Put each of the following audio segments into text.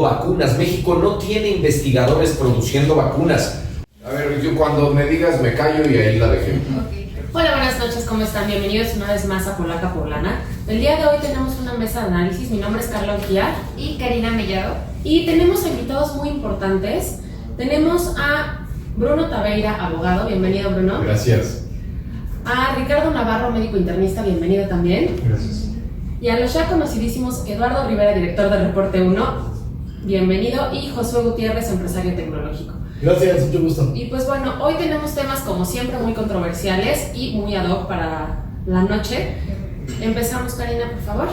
vacunas. México no tiene investigadores produciendo vacunas. A ver, yo cuando me digas me callo y ahí la dejé. Okay. Hola, buenas noches, ¿cómo están? Bienvenidos una vez más a Polaca Poblana. El día de hoy tenemos una mesa de análisis. Mi nombre es Carla Ujiar y Karina Mellado. Y tenemos invitados muy importantes. Tenemos a Bruno Taveira, abogado. Bienvenido, Bruno. Gracias. A Ricardo Navarro, médico internista. Bienvenido también. Gracias. Y a los ya conocidísimos Eduardo Rivera, director de Reporte 1. Bienvenido. Y Josué Gutiérrez, empresario tecnológico. Gracias, mucho gusto. Y pues bueno, hoy tenemos temas como siempre muy controversiales y muy ad hoc para la noche. Empezamos, Karina, por favor.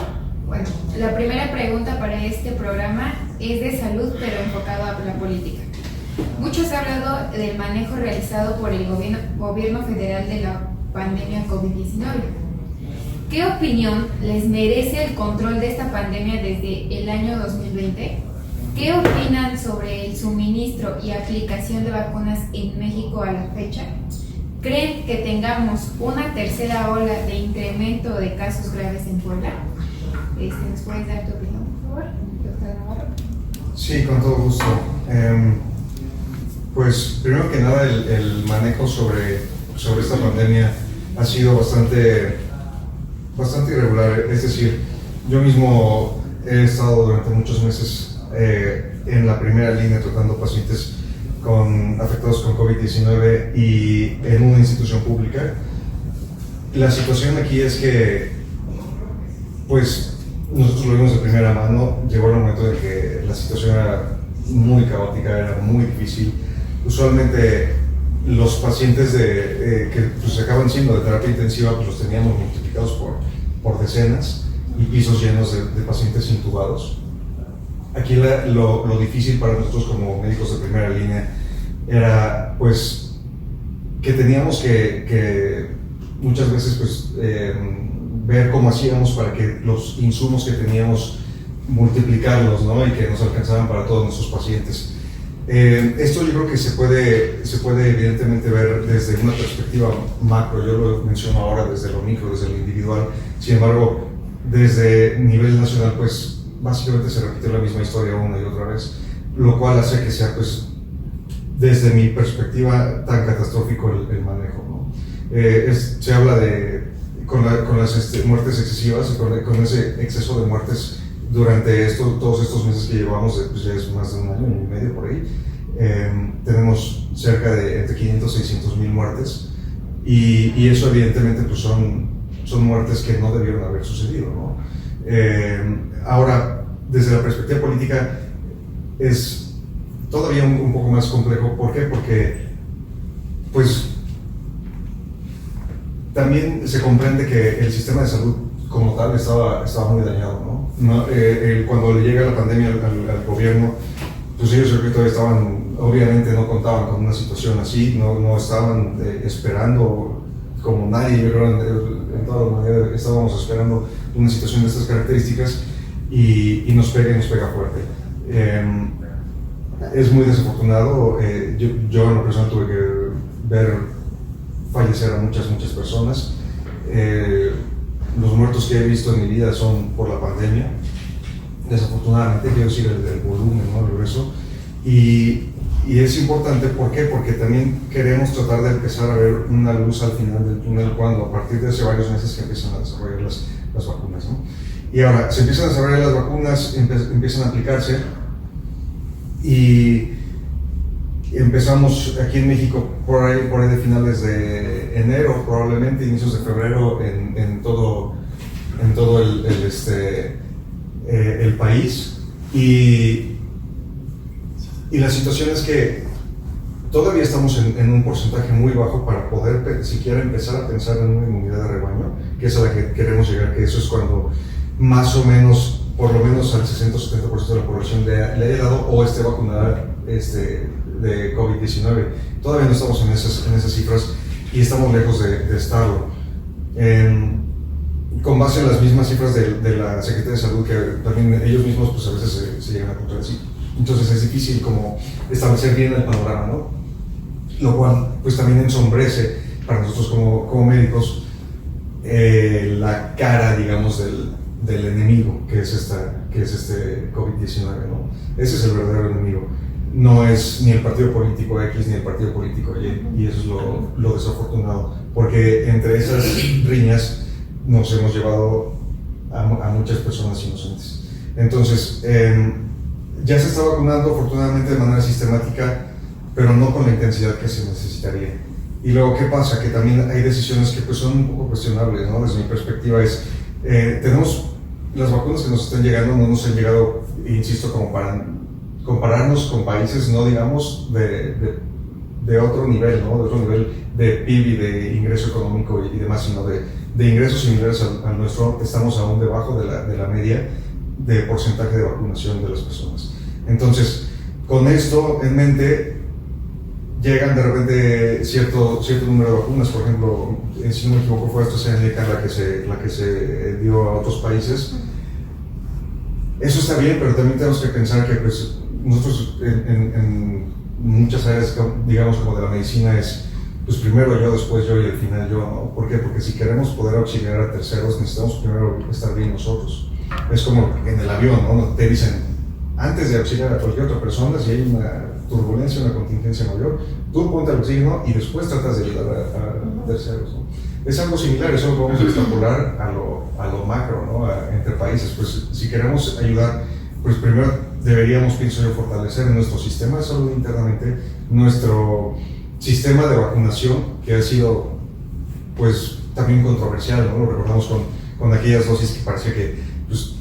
Bueno, la primera pregunta para este programa es de salud, pero enfocado a la política. Mucho se ha hablado del manejo realizado por el gobierno federal de la pandemia COVID-19. ¿Qué opinión les merece el control de esta pandemia desde el año 2020? ¿Qué opinan sobre el suministro y aplicación de vacunas en México a la fecha? ¿Creen que tengamos una tercera ola de incremento de casos graves en Puebla? ¿Nos puedes dar tu opinión, por favor, doctora Navarro? Sí, con todo gusto. Pues primero que nada el manejo sobre esta pandemia ha sido bastante irregular. Es decir, yo mismo he estado durante muchos meses en la primera línea tratando pacientes afectados con COVID-19 y en una institución pública. La situación aquí es que, pues, nosotros lo vimos de primera mano. Llegó el momento en que la situación era muy caótica, era muy difícil. Usualmente los pacientes que pues, acaban siendo de terapia intensiva, pues los teníamos multiplicados por decenas y pisos llenos de pacientes intubados. Aquí lo difícil para nosotros como médicos de primera línea era pues que teníamos que muchas veces pues ver cómo hacíamos para que los insumos que teníamos multiplicarlos, ¿no? Y que nos alcanzaran para todos nuestros pacientes. Esto yo creo que se puede evidentemente ver desde una perspectiva macro. Yo lo menciono ahora desde lo micro, desde lo individual. Sin embargo, desde nivel nacional pues básicamente se repite la misma historia una y otra vez, lo cual hace que sea, pues, desde mi perspectiva, tan catastrófico el manejo, ¿no? Se habla con las muertes excesivas y con ese exceso de muertes durante todos estos meses que llevamos, pues ya es más de un año y medio por ahí. Tenemos cerca de entre 500 y 600 mil muertes y eso evidentemente pues son muertes que no debieron haber sucedido, ¿no? Ahora, desde la perspectiva política es todavía un poco más complejo. ¿Por qué? Porque pues también se comprende que el sistema de salud como tal estaba muy dañado, ¿no? Cuando le llega la pandemia al gobierno, pues ellos obviamente no contaban con una situación así, no estaban esperando, como nadie, yo creo, en toda la humanidad estábamos esperando una situación de estas características y nos pega fuerte. Es muy desafortunado. Yo en lo personal tuve que ver fallecer a muchas personas. Los muertos que he visto en mi vida son por la pandemia, desafortunadamente, quiero decir el volumen, ¿no? El grueso. Y es importante, ¿por qué? Porque también queremos tratar de empezar a ver una luz al final del túnel cuando a partir de hace varios meses que empiezan a desarrollar las vacunas, ¿no? Y ahora se empiezan a desarrollar las vacunas, empiezan a aplicarse y empezamos aquí en México por ahí de finales de enero, probablemente inicios de febrero en todo el país y la situación es que todavía estamos en un porcentaje muy bajo para poder siquiera empezar a pensar en una inmunidad de rebaño, que es a la que queremos llegar, que eso es cuando más o menos, por lo menos al 60-70% de la población le haya dado o esté vacunada de COVID-19. Todavía no estamos en esas cifras y estamos lejos de estarlo. Con base en las mismas cifras de la Secretaría de Salud, que también ellos mismos pues a veces se llegan a contradecir. Entonces es difícil como establecer bien el panorama, ¿no? Lo cual pues también ensombrece para nosotros como médicos la cara, digamos, del enemigo que es este COVID-19, ¿no? Ese es el verdadero enemigo. No es ni el partido político X ni el partido político Y, y eso es lo desafortunado, porque entre esas riñas nos hemos llevado a muchas personas inocentes. Entonces, ya se está vacunando afortunadamente de manera sistemática, pero no con la intensidad que se necesitaría. Y luego, ¿qué pasa? Que también hay decisiones que pues, son un poco cuestionables, ¿no? Desde mi perspectiva es, tenemos las vacunas que nos están llegando, no nos han llegado, insisto, como para compararnos con países, no digamos, de otro nivel, ¿no? De otro nivel de PIB y de ingreso económico y demás, sino de ingresos similares al nuestro. Estamos aún debajo de la media de porcentaje de vacunación de las personas. Entonces, con esto en mente, llegan de repente cierto número de vacunas. Por ejemplo, si no me equivoco, fue AstraZeneca la que se dio a otros países. Eso está bien, pero también tenemos que pensar que pues, nosotros en muchas áreas, digamos como de la medicina, es pues primero yo, después yo y al final yo, ¿no? ¿Por qué? Porque si queremos poder auxiliar a terceros, necesitamos primero estar bien nosotros. Es como en el avión, ¿no? Te dicen, antes de auxiliar a cualquier otra persona, si hay una turbulencia, una contingencia mayor, tú ponte al oxígeno y después tratas de ayudar a terceros, ¿no? Es algo similar, eso lo podemos extrapolar a lo macro, ¿no? Entre países. Pues si queremos ayudar, pues primero deberíamos, pienso yo, fortalecer nuestro sistema de salud internamente, nuestro sistema de vacunación, que ha sido pues también controversial, ¿no? Lo recordamos con aquellas dosis que parecía que pues,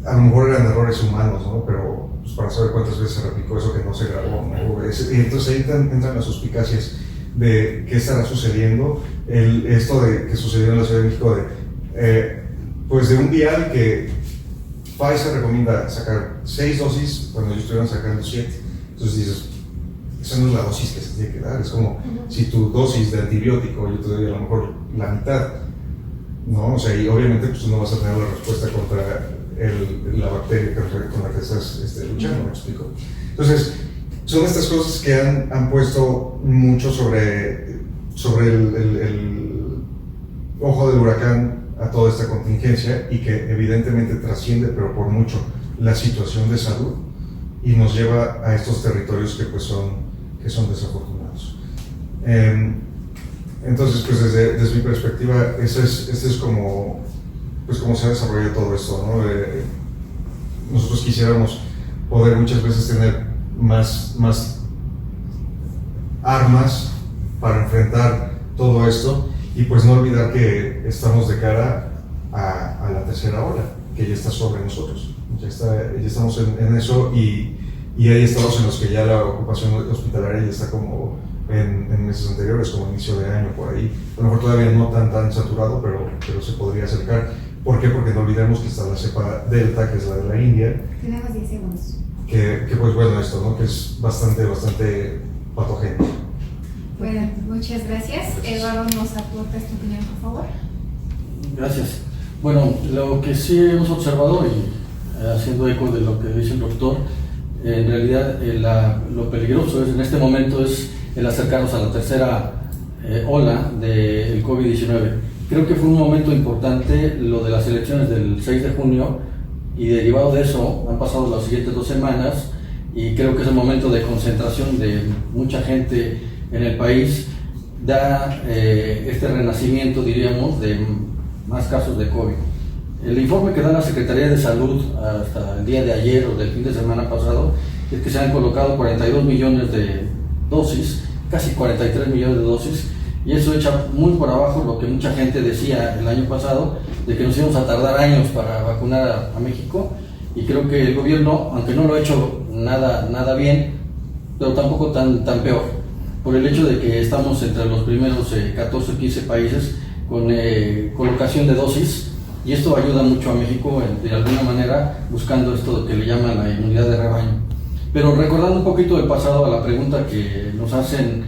a lo mejor eran errores humanos, ¿no? Pero pues, para saber cuántas veces se replicó eso que no se grabó, ¿no? Y entonces ahí entran las suspicacias de qué estará sucediendo, esto de que sucedió en la Ciudad de México, pues de un vial que Pfizer recomienda sacar 6 dosis cuando ellos estuvieron sacando 7. Entonces dices, esa no es la dosis que se tiene que dar. Es como si tu dosis de antibiótico yo te doy a lo mejor la mitad, ¿no? O sea, y obviamente pues no vas a tener la respuesta contra la bacteria con la que estás luchando, ¿me explico? Entonces, son estas cosas que han puesto mucho sobre el ojo del huracán a toda esta contingencia, y que evidentemente trasciende, pero por mucho, la situación de salud y nos lleva a estos territorios que pues son desafortunados. Entonces, pues desde mi perspectiva, este es como se ha desarrollado todo esto, ¿no? Nosotros quisiéramos poder muchas veces tener más armas para enfrentar todo esto, y pues no olvidar que estamos de cara a la tercera ola, que ya está sobre nosotros. Ya estamos en eso, y hay estados en los que ya la ocupación hospitalaria ya está como en meses anteriores, como inicio de año, por ahí. A lo mejor todavía no tan saturado, pero se podría acercar. ¿Por qué? Porque no olvidemos que está la cepa Delta, que es la de la India. Tenemos 10 segundos. Que pues bueno, esto, ¿no? Que es bastante patogénico. Bueno, muchas gracias. Eduardo, ¿nos aportas tu opinión, por favor? Gracias. Bueno, lo que sí hemos observado, y haciendo eco de lo que dice el doctor, en realidad lo peligroso en este momento es el acercarnos a la tercera ola del COVID-19. Creo que fue un momento importante lo de las elecciones del 6 de junio, y derivado de eso han pasado las siguientes 2 semanas, y creo que es el momento de concentración de mucha gente en el país. Da este renacimiento, diríamos, de más casos de COVID. El informe que da la Secretaría de Salud hasta el día de ayer o del fin de semana pasado es que se han colocado 42 millones de dosis, casi 43 millones de dosis, y eso echa muy por abajo lo que mucha gente decía el año pasado, de que nos íbamos a tardar años para vacunar a México. Y creo que el gobierno, aunque no lo ha hecho nada bien, pero tampoco tan peor, por el hecho de que estamos entre los primeros 14 o 15 países con colocación de dosis, y esto ayuda mucho a México de alguna manera, buscando esto que le llaman la inmunidad de rebaño. Pero recordando un poquito del pasado, a la pregunta que nos hacen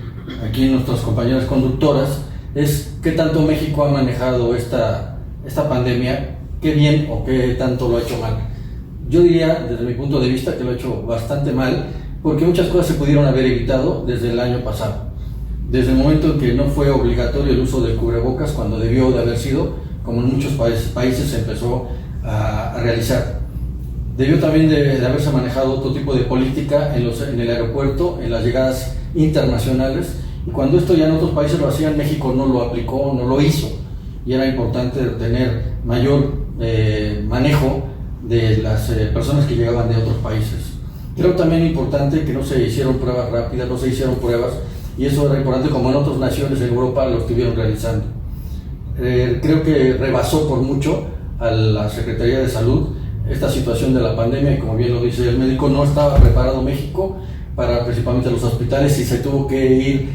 aquí nuestras compañeras conductoras, es ¿qué tanto México ha manejado esta pandemia? ¿Qué bien o qué tanto lo ha hecho mal? Yo diría, desde mi punto de vista, que lo ha hecho bastante mal, porque muchas cosas se pudieron haber evitado desde el año pasado. Desde el momento en que no fue obligatorio el uso del cubrebocas, cuando debió de haber sido, como en muchos países se empezó a realizar. Debió también de haberse manejado otro tipo de política en el aeropuerto, en las llegadas internacionales, y cuando esto ya en otros países lo hacían, México no lo aplicó, no lo hizo, y era importante tener mayor manejo de las personas que llegaban de otros países. Creo también importante que no se hicieron pruebas rápidas, no se hicieron pruebas, y eso era importante, como en otras naciones en Europa lo estuvieron realizando. Creo que rebasó por mucho a la Secretaría de Salud esta situación de la pandemia, y como bien lo dice el médico, no estaba preparado México para principalmente los hospitales, y se tuvo que ir,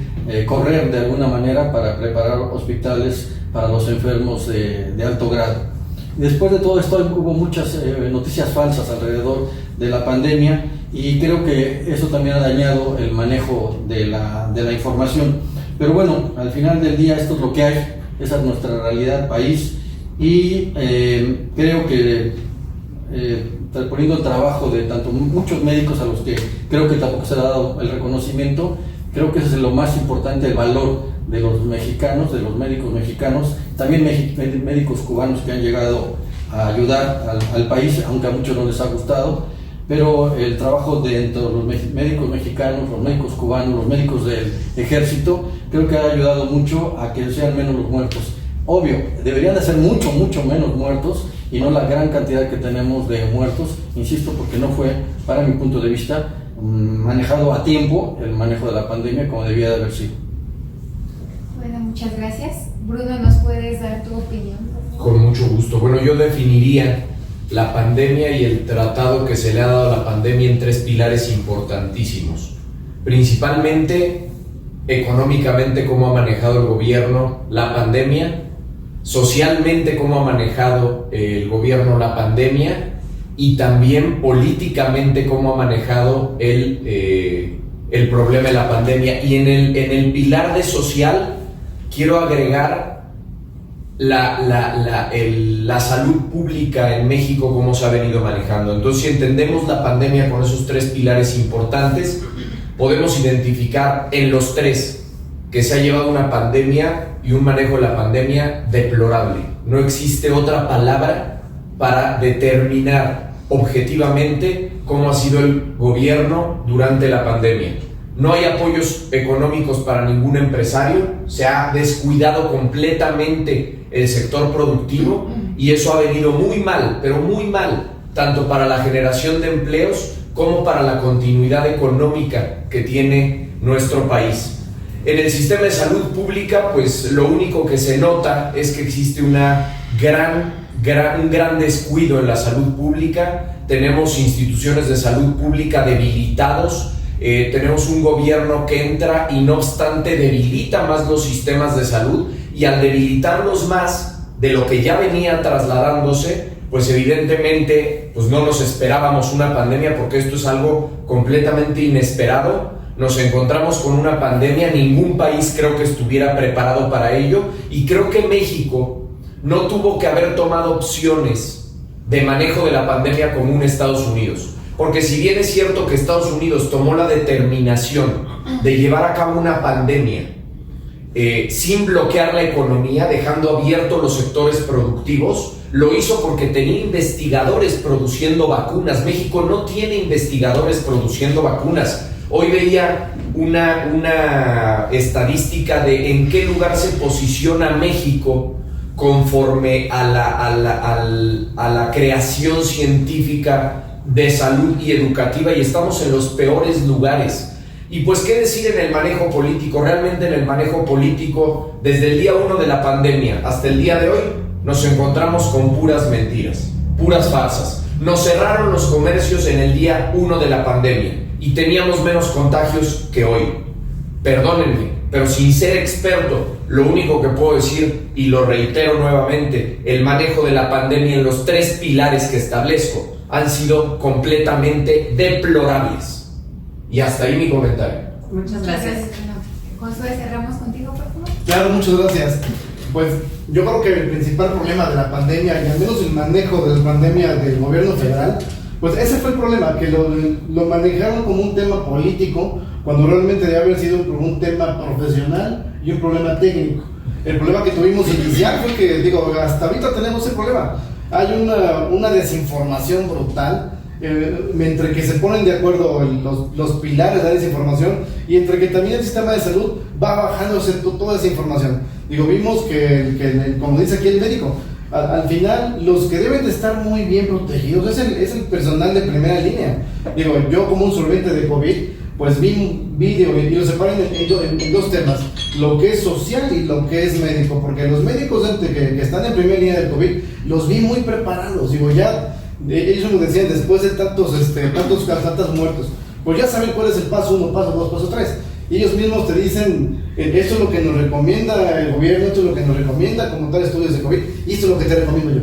correr de alguna manera para preparar hospitales para los enfermos de alto grado. Después de todo esto hubo muchas noticias falsas alrededor de la pandemia, y creo que eso también ha dañado el manejo de la información. Pero bueno, al final del día esto es lo que hay, esa es nuestra realidad país, y creo que poniendo el trabajo de tanto muchos médicos a los que creo que tampoco se le ha dado el reconocimiento, creo que ese es lo más importante, el valor de los mexicanos, de los médicos mexicanos, también médicos cubanos que han llegado a ayudar al país, aunque a muchos no les ha gustado, pero el trabajo de entre los médicos mexicanos, los médicos cubanos, los médicos del ejército, creo que ha ayudado mucho a que sean menos los muertos. Obvio, deberían de ser mucho menos muertos, y no la gran cantidad que tenemos de muertos, insisto, porque no fue, para mi punto de vista, manejado a tiempo el manejo de la pandemia como debía de haber sido. Bueno, muchas gracias. Bruno, ¿nos puedes dar tu opinión? Con mucho gusto. Bueno, yo definiría la pandemia y el tratado que se le ha dado a la pandemia en 3 pilares importantísimos. Principalmente, económicamente, cómo ha manejado el gobierno la pandemia; socialmente, cómo ha manejado el gobierno la pandemia; y también políticamente, cómo ha manejado el problema de la pandemia. Y en el pilar de social quiero agregar la salud pública en México, cómo se ha venido manejando. Entonces, si entendemos la pandemia con esos 3 pilares importantes, podemos identificar en los 3 que se ha llevado una pandemia y un manejo de la pandemia deplorable. No existe otra palabra para determinar objetivamente cómo ha sido el gobierno durante la pandemia. No hay apoyos económicos para ningún empresario, se ha descuidado completamente el sector productivo, y eso ha venido muy mal, pero muy mal, tanto para la generación de empleos como para la continuidad económica que tiene nuestro país. En el sistema de salud pública, pues lo único que se nota es que existe un gran descuido en la salud pública. Tenemos instituciones de salud pública debilitados, tenemos un gobierno que entra y no obstante debilita más los sistemas de salud, y al debilitarlos más de lo que ya venía trasladándose, pues evidentemente pues no nos esperábamos una pandemia, porque esto es algo completamente inesperado. Nos encontramos con una pandemia, ningún país creo que estuviera preparado para ello, y creo que México no tuvo que haber tomado opciones de manejo de la pandemia como un Estados Unidos. Porque si bien es cierto que Estados Unidos tomó la determinación de llevar a cabo una pandemia sin bloquear la economía, dejando abiertos los sectores productivos, lo hizo porque tenía investigadores produciendo vacunas. México no tiene investigadores produciendo vacunas. Hoy veía una estadística de en qué lugar se posiciona México conforme a la creación científica de salud y educativa, y estamos en los peores lugares. Y pues qué decir en el manejo político. Realmente en el manejo político, desde el día 1 de la pandemia hasta el día de hoy, nos encontramos con puras mentiras, puras farsas. Nos cerraron los comercios en el día 1 de la pandemia y teníamos menos contagios que hoy. Perdónenme, pero sin ser experto, lo único que puedo decir, y lo reitero nuevamente, el manejo de la pandemia en los 3 pilares que establezco han sido completamente deplorables. Y hasta ahí mi comentario. Muchas gracias. Josué, cerramos contigo, por favor. Claro, muchas gracias. Pues yo creo que el principal problema de la pandemia, y al menos el manejo de la pandemia del gobierno federal, pues ese fue el problema, que lo manejaron como un tema político, cuando realmente debe haber sido un tema profesional y un problema técnico. El problema que tuvimos inicial fue que, hasta ahorita tenemos el problema. hay una desinformación brutal, entre que se ponen de acuerdo los pilares de la desinformación y entre que también el sistema de salud va bajándose toda esa información. Digo, vimos que como dice aquí el médico, al final los que deben de estar muy bien protegidos es el personal de primera línea. Digo, yo como un sobreviviente de COVID, pues vi un video y lo separan en dos temas, lo que es social y lo que es médico, porque los médicos que están en primera línea del COVID los vi muy preparados. Digo, ya ellos me decían, después de tantos muertos, pues ya saben cuál es el paso 1, paso 2, paso 3. Y ellos mismos te dicen, esto es lo que nos recomienda el gobierno, esto es lo que nos recomienda como tal estudios de COVID, y esto es lo que te recomiendo yo.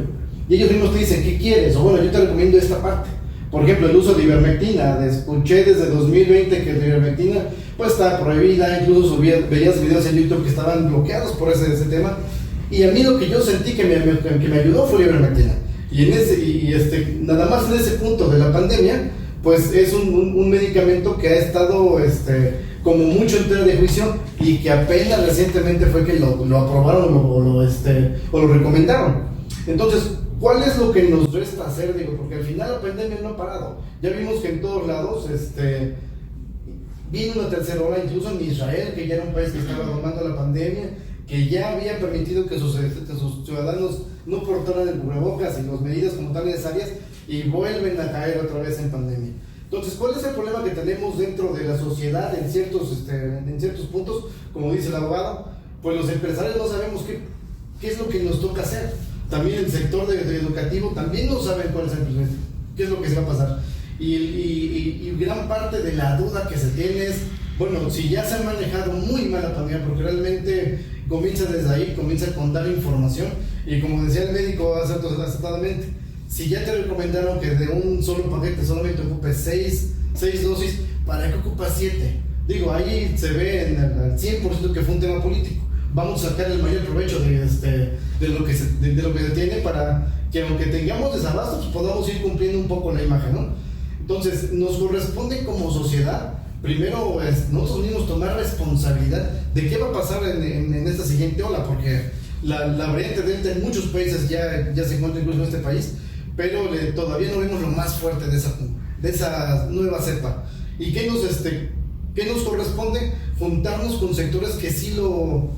Y ellos mismos te dicen, ¿qué quieres? O bueno, yo te recomiendo esta parte. Por ejemplo, el uso de ivermectina. Escuché desde 2020 que la ivermectina pues está prohibida, incluso veías videos en YouTube que estaban bloqueados por ese tema. Y a mí lo que yo sentí que me ayudó fue la ivermectina. Nada más en ese punto de la pandemia, pues es un medicamento que ha estado como mucho en tela de juicio y que apenas recientemente fue que lo aprobaron o lo recomendaron. Entonces, ¿cuál es lo que nos resta hacer? Digo, porque al final la pandemia no ha parado. Ya vimos que en todos lados vino una tercera ola, incluso en Israel, que ya era un país que estaba domando la pandemia, que ya había permitido que sus ciudadanos no portaran el cubrebocas y las medidas como tal necesarias, y vuelven a caer otra vez en pandemia. Entonces, ¿cuál es el problema que tenemos dentro de la sociedad en ciertos puntos? Como dice el abogado, pues los empresarios no sabemos qué es lo que nos toca hacer. También el sector educativo también no sabe qué es lo que se va a pasar. Y gran parte de la duda que se tiene es, bueno, si ya se ha manejado muy mal la pandemia, porque realmente comienza desde ahí, comienza con dar información, y como decía el médico acertadamente, si ya te recomendaron que de un solo paquete solamente ocupes 6 dosis, ¿para qué ocupas 7? Digo, ahí se ve al 100% que fue un tema político. Vamos a sacar el mayor provecho de lo que se tiene para que, aunque tengamos desabastos, podamos ir cumpliendo un poco la imagen, ¿no? Entonces, nos corresponde como sociedad, primero nosotros mismos tomar responsabilidad de qué va a pasar en esta siguiente ola, porque la variante Delta en muchos países ya se encuentra incluso en este país, pero todavía no vemos lo más fuerte de esa nueva cepa. ¿Y qué nos corresponde? Juntarnos con sectores que sí lo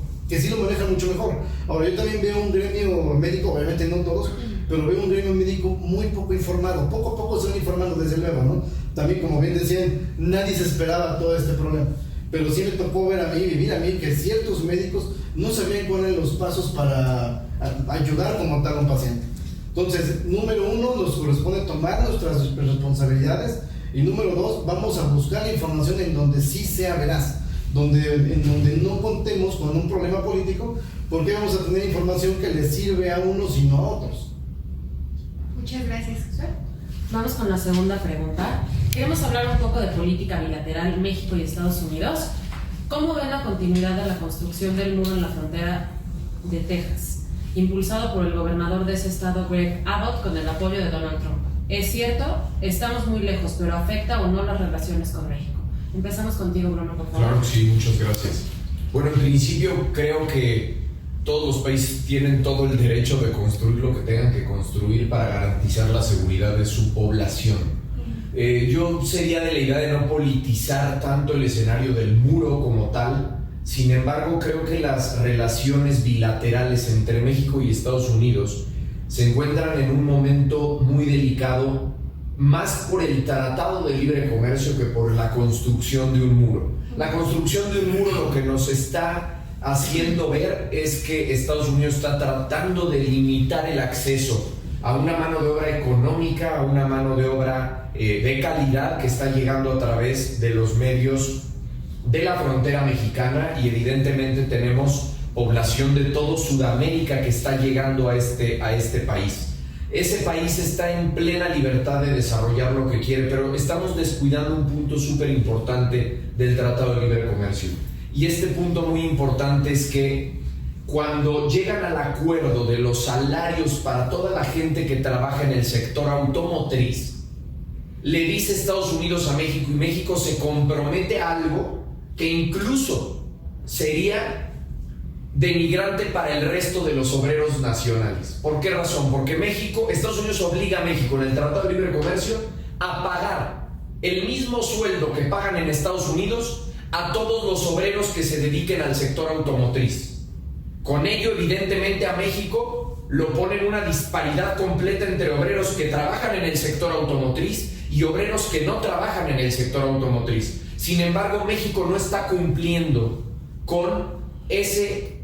manejan mucho mejor. Ahora, yo también veo un gremio médico, obviamente no todos, pero veo un gremio médico muy poco informado. Poco a poco se van informando, desde luego, ¿no? También, como bien decían, nadie se esperaba todo este problema. Pero sí me tocó vivir a mí, que ciertos médicos no sabían cuáles eran los pasos para ayudar como tal a un paciente. Entonces, número 1, nos corresponde tomar nuestras responsabilidades, y número 2, vamos a buscar la información en donde sí sea veraz, en donde no contemos con un problema político, porque vamos a tener información que les sirve a unos y no a otros. Muchas gracias, Josué. Vamos con la segunda pregunta. Queremos hablar un poco de política bilateral México y Estados Unidos. ¿Cómo ven la continuidad de la construcción del muro en la frontera de Texas, impulsado por el gobernador de ese estado, Greg Abbott, con el apoyo de Donald Trump? Es cierto, estamos muy lejos, pero ¿afecta o no las relaciones con México? Empezamos contigo, Bruno, por favor. Claro que sí, muchas gracias. Bueno, en principio creo que todos los países tienen todo el derecho de construir lo que tengan que construir para garantizar la seguridad de su población. Yo sería de la idea de no politizar tanto el escenario del muro como tal. Sin embargo, creo que las relaciones bilaterales entre México y Estados Unidos se encuentran en un momento muy delicado, más por el Tratado de Libre Comercio que por la construcción de un muro. La construcción de un muro lo que nos está haciendo ver es que Estados Unidos está tratando de limitar el acceso a una mano de obra económica, a una mano de obra de calidad que está llegando a través de los medios de la frontera mexicana, y evidentemente tenemos población de todo Sudamérica que está llegando a este país. Ese país está en plena libertad de desarrollar lo que quiere, pero estamos descuidando un punto súper importante del Tratado de Libre Comercio. Y este punto muy importante es que cuando llegan al acuerdo de los salarios para toda la gente que trabaja en el sector automotriz, le dice Estados Unidos a México, y México se compromete a algo que incluso sería denigrante para el resto de los obreros nacionales. ¿Por qué razón? Porque Estados Unidos obliga a México en el Tratado de Libre Comercio a pagar el mismo sueldo que pagan en Estados Unidos a todos los obreros que se dediquen al sector automotriz. Con ello, evidentemente, a México lo pone en una disparidad completa entre obreros que trabajan en el sector automotriz y obreros que no trabajan en el sector automotriz. Sin embargo, México no está cumpliendo con ese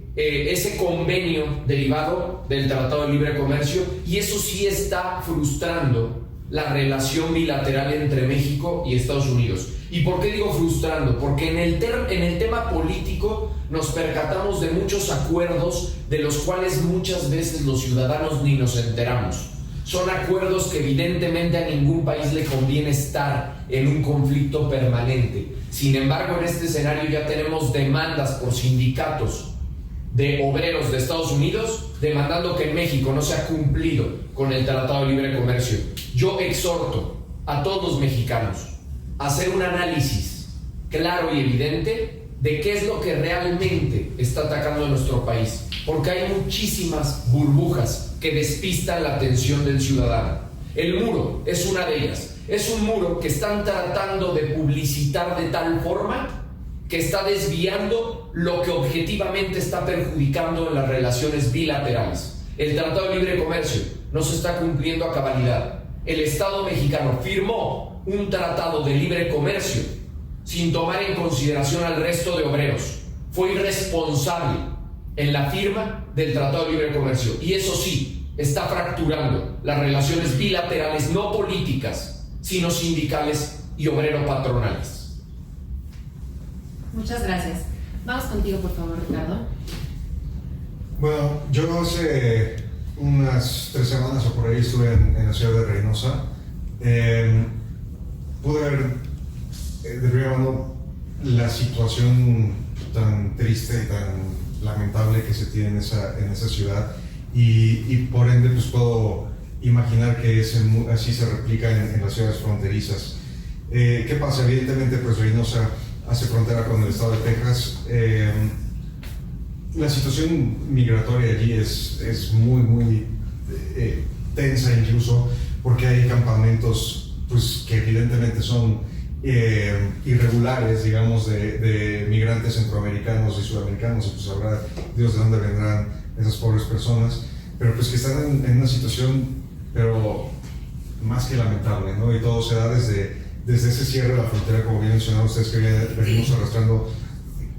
convenio derivado del Tratado de Libre Comercio, y eso sí está frustrando la relación bilateral entre México y Estados Unidos. ¿Y por qué digo frustrando? Porque en el tema político nos percatamos de muchos acuerdos de los cuales muchas veces los ciudadanos ni nos enteramos. Son acuerdos que evidentemente a ningún país le conviene estar en un conflicto permanente. Sin embargo, en este escenario ya tenemos demandas por sindicatos de obreros de Estados Unidos demandando que en México no se ha cumplido con el Tratado de Libre Comercio. Yo exhorto a todos los mexicanos a hacer un análisis claro y evidente de qué es lo que realmente está atacando a nuestro país, porque hay muchísimas burbujas que despistan la atención del ciudadano. El muro es una de ellas. Es un muro que están tratando de publicitar de tal forma que está desviando lo que objetivamente está perjudicando en las relaciones bilaterales. El Tratado de Libre Comercio no se está cumpliendo a cabalidad. El Estado mexicano firmó un tratado de libre comercio sin tomar en consideración al resto de obreros. Fue irresponsable en la firma del Tratado de Libre Comercio, y eso sí, está fracturando las relaciones bilaterales, no políticas, sino sindicales y obrero-patronales. Muchas gracias. Vamos contigo, por favor, Ricardo. Bueno, yo hace unas 3 semanas o por ahí estuve en la ciudad de Reynosa. Pude ver de primera mano la situación tan triste y tan lamentable que se tiene en esa ciudad, y por ende pues puedo imaginar que así se replica en las ciudades fronterizas. ¿Qué pasa? Evidentemente pues Reynosa hace frontera con el estado de Texas. La situación migratoria allí es muy tensa, incluso porque hay campamentos pues que evidentemente son irregulares, digamos, de migrantes centroamericanos y sudamericanos, y pues sabrá Dios de dónde vendrán esas pobres personas, pero pues que están en una situación pero más que lamentable, ¿no? Y todo se da desde ese cierre de la frontera, como bien mencionaron ustedes, que venimos arrastrando,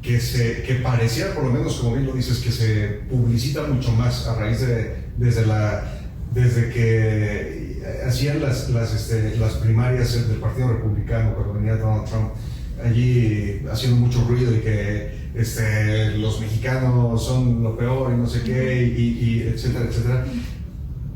que parecía, por lo menos como bien lo dices, que se publicita mucho más a raíz desde que hacían las primarias del Partido Republicano, cuando venía Donald Trump allí haciendo mucho ruido y que los mexicanos son lo peor y no sé qué, y etcétera, etcétera.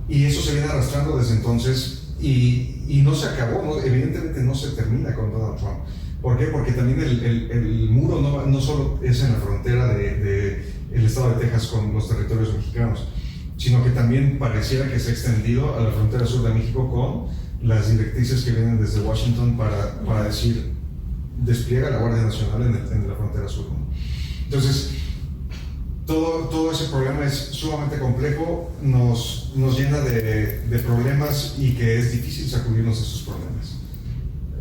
Y eso se viene arrastrando desde entonces, y no se acabó, ¿no? Evidentemente no se termina con Donald Trump. ¿Por qué? Porque también el muro no solo es en la frontera del estado de Texas con los territorios mexicanos, sino que también pareciera que se ha extendido a la frontera sur de México con las directrices que vienen desde Washington para decir, despliega la Guardia Nacional en la frontera sur, ¿no? Entonces, todo ese problema es sumamente complejo, nos llena de problemas, y que es difícil sacudirnos de esos problemas.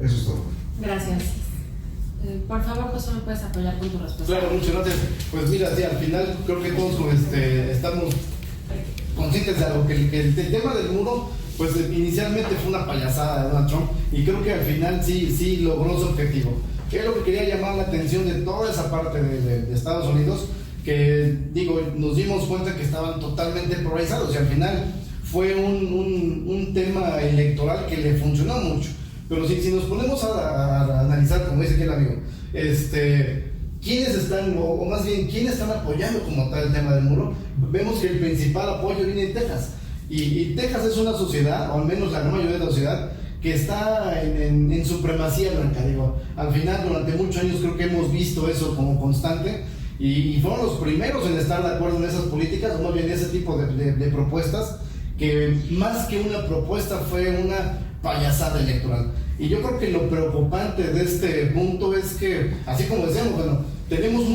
Eso es todo. Gracias. Por favor, José, ¿me puedes apoyar con tu respuesta? Claro, muchas gracias. Pues mira, sí, al final creo que todos estamos conscientes de algo, que el tema del muro, pues inicialmente fue una payasada de Donald Trump, y creo que al final sí logró su objetivo. Que es lo que quería llamar la atención de toda esa parte de Estados Unidos, que nos dimos cuenta que estaban totalmente polarizados, y al final fue un tema electoral que le funcionó mucho. Pero si nos ponemos a analizar, como dice aquí el amigo, quiénes están, o más bien quiénes están apoyando como tal el tema del muro, vemos que el principal apoyo viene de Texas, y Texas es una sociedad, o al menos la gran mayoría de la sociedad, que está en supremacía blanca. Al final durante muchos años creo que hemos visto eso como constante, y fueron los primeros en estar de acuerdo en esas políticas, o más bien ese tipo de propuestas, que más que una propuesta fue una payasada electoral. Y yo creo que lo preocupante de este punto es que, así como decíamos, bueno, tenemos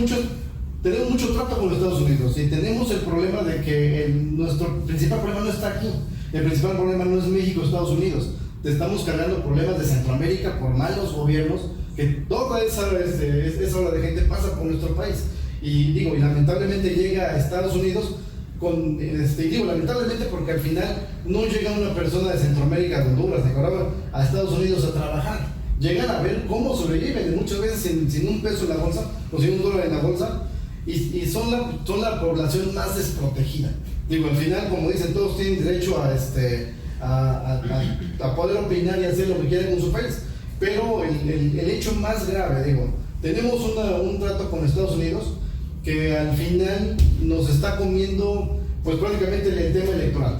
tenemos mucho trato con los Estados Unidos y tenemos el problema de que nuestro principal problema no está aquí. El principal problema no es México, Estados Unidos. Te estamos cargando problemas de Centroamérica por malos gobiernos, que toda esa ola de gente pasa por nuestro país. Y lamentablemente llega a Estados Unidos lamentablemente porque al final no llega una persona de Centroamérica, de Honduras, de Nicaragua, a Estados Unidos a trabajar. Llegan a ver cómo sobreviven, y muchas veces sin un peso en la bolsa o sin un dólar en la bolsa, y son la población más desprotegida. Al final, como dicen, todos tienen derecho a poder opinar y hacer lo que quieran con su país, pero el hecho más grave, tenemos un trato con Estados Unidos que al final nos está comiendo pues prácticamente el tema electoral.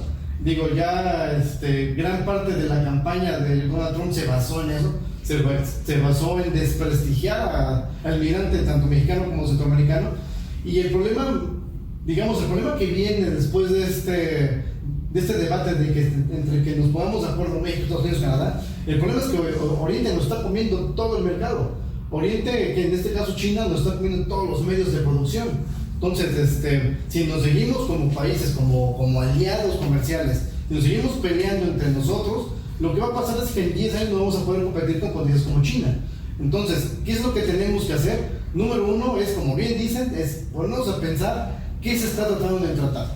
Gran parte de la campaña de Donald Trump se basó en eso, se basó en desprestigiar al migrante tanto mexicano como centroamericano, y el problema que viene después de este debate entre que nos pongamos de acuerdo México, Estados Unidos, Canadá, el problema es que Oriente nos está comiendo todo el mercado. Oriente, que en este caso China, nos está comiendo todos los medios de producción. Entonces, si nos seguimos como países, como aliados comerciales, si nos seguimos peleando entre nosotros, lo que va a pasar es que en 10 años no vamos a poder competir con países como China. Entonces, ¿qué es lo que tenemos que hacer? Número uno es, como bien dicen, es ponernos a pensar qué se está tratando de tratar,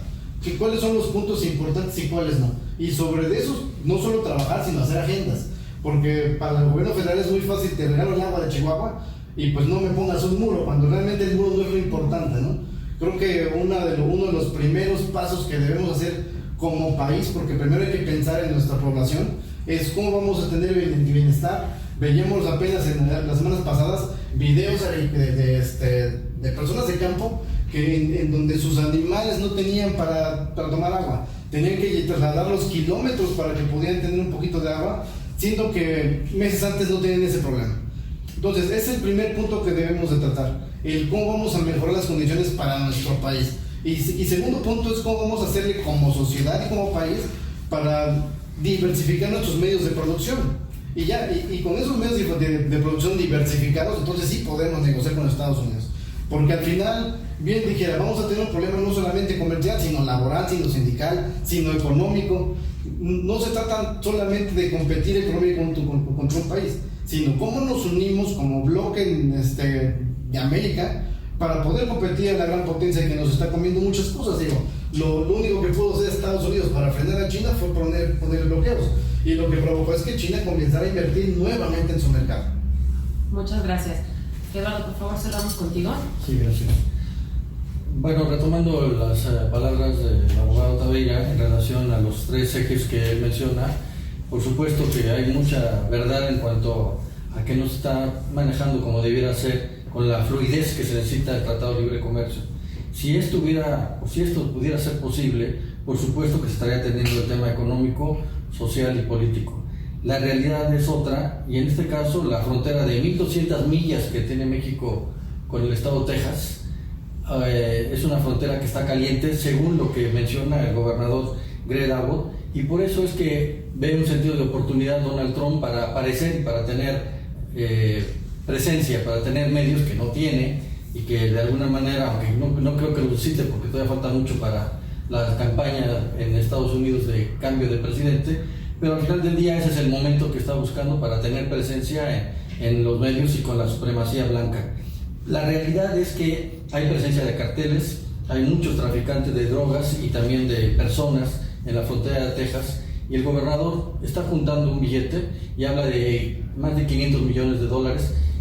cuáles son los puntos importantes y cuáles no. Y sobre eso, no solo trabajar, sino hacer agendas. Porque para el gobierno federal es muy fácil, te regalo el agua de Chihuahua y pues no me pongas un muro, cuando realmente el muro no es lo importante, ¿no? Creo que uno de los primeros pasos que debemos hacer como país, porque primero hay que pensar en nuestra población, es cómo vamos a tener bienestar. Veíamos apenas en las semanas pasadas videos de personas de campo en donde sus animales no tenían para tomar agua, tenían que trasladar los kilómetros para que pudieran tener un poquito de agua, siendo que meses antes no tenían ese problema. Entonces, ese es el primer punto que debemos de tratar, el cómo vamos a mejorar las condiciones para nuestro país. Y segundo punto es cómo vamos a hacerle como sociedad y como país para diversificar nuestros medios de producción. Y con esos medios de producción diversificados, entonces sí podemos negociar con Estados Unidos. Porque al final, bien dijera, vamos a tener un problema no solamente comercial, sino laboral, sino sindical, sino económico. No se trata solamente de competir económicamente contra un país, sino cómo nos unimos como bloque de América para poder competir en la gran potencia que nos está comiendo muchas cosas. Lo único que pudo hacer Estados Unidos para frenar a China fue poner bloqueos, y lo que provocó es que China comenzara a invertir nuevamente en su mercado. Muchas gracias. Eduardo, por favor, cerramos contigo. Sí, gracias. Bueno, retomando las palabras del abogado Taveira en relación a los 3 ejes que él menciona, por supuesto que hay mucha verdad en cuanto a que no se está manejando como debiera ser, con la fluidez que se necesita del Tratado de Libre Comercio. Si esto pudiera ser posible, por supuesto que se estaría atendiendo el tema económico, social y político. La realidad es otra, y en este caso la frontera de 1.200 millas que tiene México con el estado de Texas es una frontera que está caliente, según lo que menciona el gobernador Greg Abbott, y por eso es que ve un sentido de oportunidad Donald Trump para aparecer y para tener presencia, para tener medios que no tiene, y que de alguna manera, aunque no creo que lo cite porque todavía falta mucho para la campaña en Estados Unidos de cambio de presidente, pero al final del día ese es el momento que está buscando para tener presencia en los medios y con la supremacía blanca. La realidad es que hay presencia de carteles, hay muchos traficantes de drogas y también de personas en la frontera de Texas, y el gobernador está juntando un billete y habla de más de $500 millones,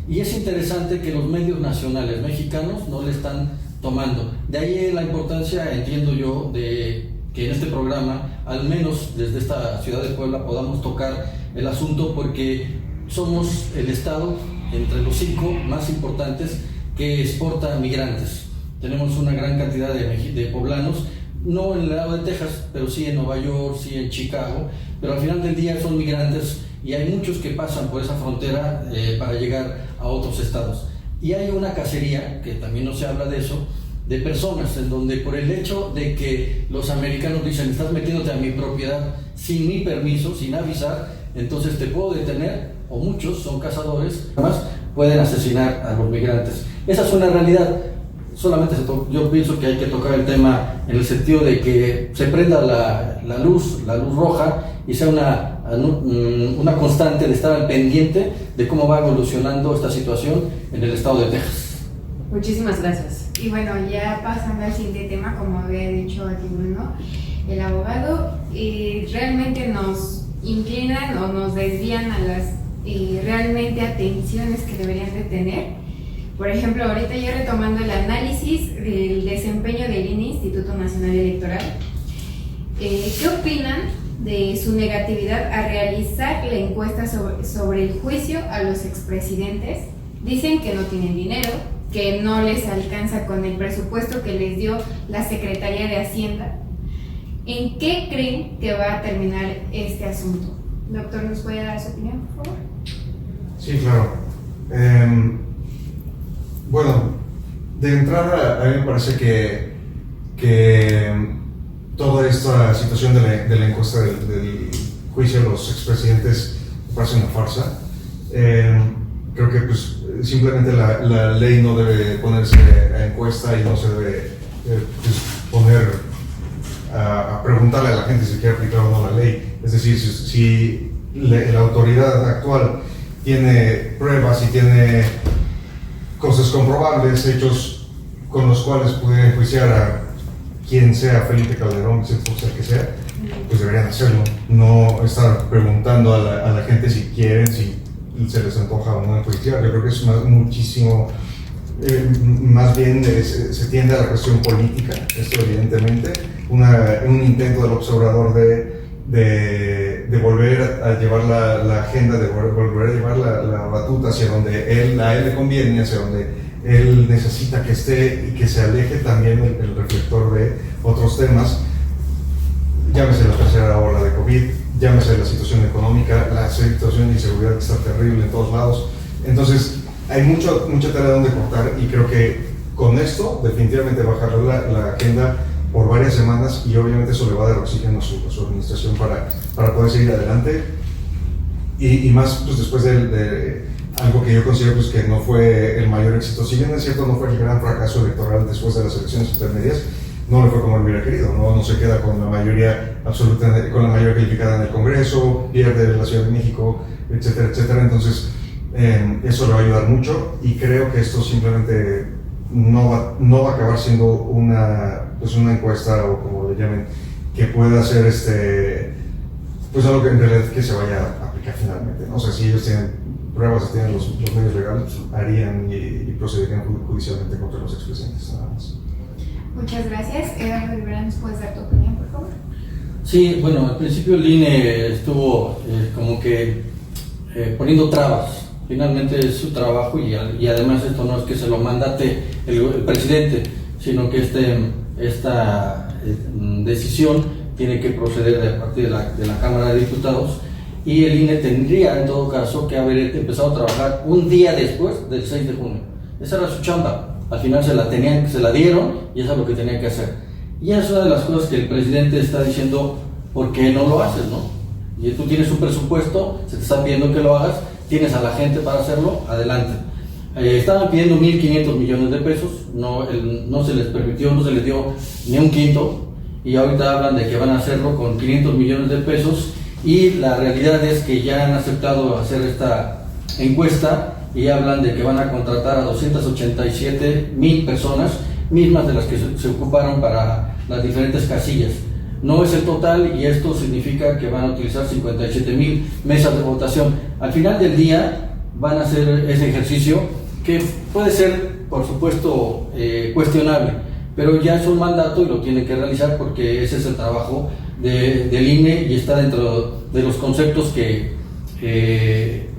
y es interesante que los medios nacionales mexicanos no le están tomando. De ahí la importancia, entiendo yo, de que en este programa, al menos desde esta ciudad de Puebla, podamos tocar el asunto, porque somos el estado entre los 5 más importantes que exporta migrantes. Tenemos una gran cantidad de poblanos, no en el lado de Texas, pero sí en Nueva York, sí en Chicago, pero al final del día son migrantes, y hay muchos que pasan por esa frontera para llegar a otros estados. Y hay una cacería, que también no se habla de eso, de personas, en donde por el hecho de que los americanos dicen, estás metiéndote a mi propiedad sin mi permiso, sin avisar, entonces te puedo detener, o muchos son cazadores, además pueden asesinar a los migrantes. Esa es una realidad. solamente yo pienso que hay que tocar el tema en el sentido de que se prenda la luz roja y sea una constante de estar al pendiente de cómo va evolucionando esta situación en el estado de Texas. Muchísimas gracias. Y bueno, ya pasando al siguiente tema, como había dicho aquí Bruno, el abogado, realmente nos inclinan o nos desvían a las realmente atenciones que deberían de tener. Por ejemplo, ahorita yo retomando el análisis del desempeño del INE, Instituto Nacional Electoral, ¿qué opinan de su negatividad a realizar la encuesta sobre el juicio a los expresidentes? Dicen que no tienen dinero, que no les alcanza con el presupuesto que les dio la Secretaría de Hacienda. ¿En qué creen que va a terminar este asunto? Doctor, ¿nos puede dar su opinión, por favor? Sí, claro. Bueno, de entrada a mí me parece que toda esta situación de la encuesta del juicio a los expresidentes me parece una farsa. Creo que pues, simplemente la ley no debe ponerse a encuesta y no se debe pues, poner a preguntarle a la gente si quiere aplicar o no la ley. Es decir, si la autoridad actual tiene pruebas y tiene cosas comprobables, hechos con los cuales puede enjuiciar a quien sea, Felipe Calderón, sea que sea, pues deberían hacerlo. No estar preguntando a la gente si quieren, si se les antoja o no enjuiciar. Yo creo que es muchísimo, más bien se tiende a la cuestión política, esto evidentemente, un intento del observador de volver a llevar la agenda, de volver a llevar la batuta hacia donde a él le conviene, hacia donde él necesita que esté y que se aleje también el reflector de otros temas. Llámese la tercera ola de COVID, llámese la situación económica, la situación de inseguridad que está terrible en todos lados. Entonces, hay mucha tela donde cortar y creo que con esto definitivamente bajar la agenda por varias semanas y obviamente eso le va a dar oxígeno a su administración para poder seguir adelante y más pues, después de algo que yo considero pues, que no fue el mayor éxito. Si bien es cierto no fue el gran fracaso electoral después de las elecciones intermedias, no le fue como él hubiera querido, no se queda con la mayoría absoluta, con la mayoría calificada en el Congreso, pierde la Ciudad de México, etcétera, etcétera. Entonces eso le va a ayudar mucho y creo que esto simplemente no va a acabar siendo una encuesta o como le llamen, que pueda ser pues algo que en realidad que se vaya a aplicar finalmente, ¿no? O sea, si ellos tienen pruebas, si tienen los medios legales, harían y procederían judicialmente contra los expresidentes, nada más. Muchas gracias. Eduardo Rivera, ¿nos puedes dar tu opinión, por favor? Sí, bueno, al principio el INE estuvo como que poniendo trabas. Finalmente es su trabajo y además esto no es que se lo mandate el presidente, sino que esta decisión tiene que proceder a partir de la Cámara de Diputados y el INE tendría en todo caso que haber empezado a trabajar un día después del 6 de junio. Esa era su chamba. Al final se la dieron y eso es lo que tenían que hacer. Y es una de las cosas que el presidente está diciendo, ¿por qué no lo haces, no? Y tú tienes un presupuesto, se te está pidiendo que lo hagas, tienes a la gente para hacerlo, adelante. Estaban pidiendo 1.500 millones de pesos, no se les permitió, no se les dio ni un quinto, y ahorita hablan de que van a hacerlo con 500 millones de pesos, y la realidad es que ya han aceptado hacer esta encuesta, y hablan de que van a contratar a 287,000 personas, mismas de las que se ocuparon para las diferentes casillas. No es el total y esto significa que van a utilizar 57,000 mesas de votación. Al final del día van a hacer ese ejercicio que puede ser, por supuesto, cuestionable, pero ya es un mandato y lo tiene que realizar porque ese es el trabajo del INE y está dentro de los conceptos que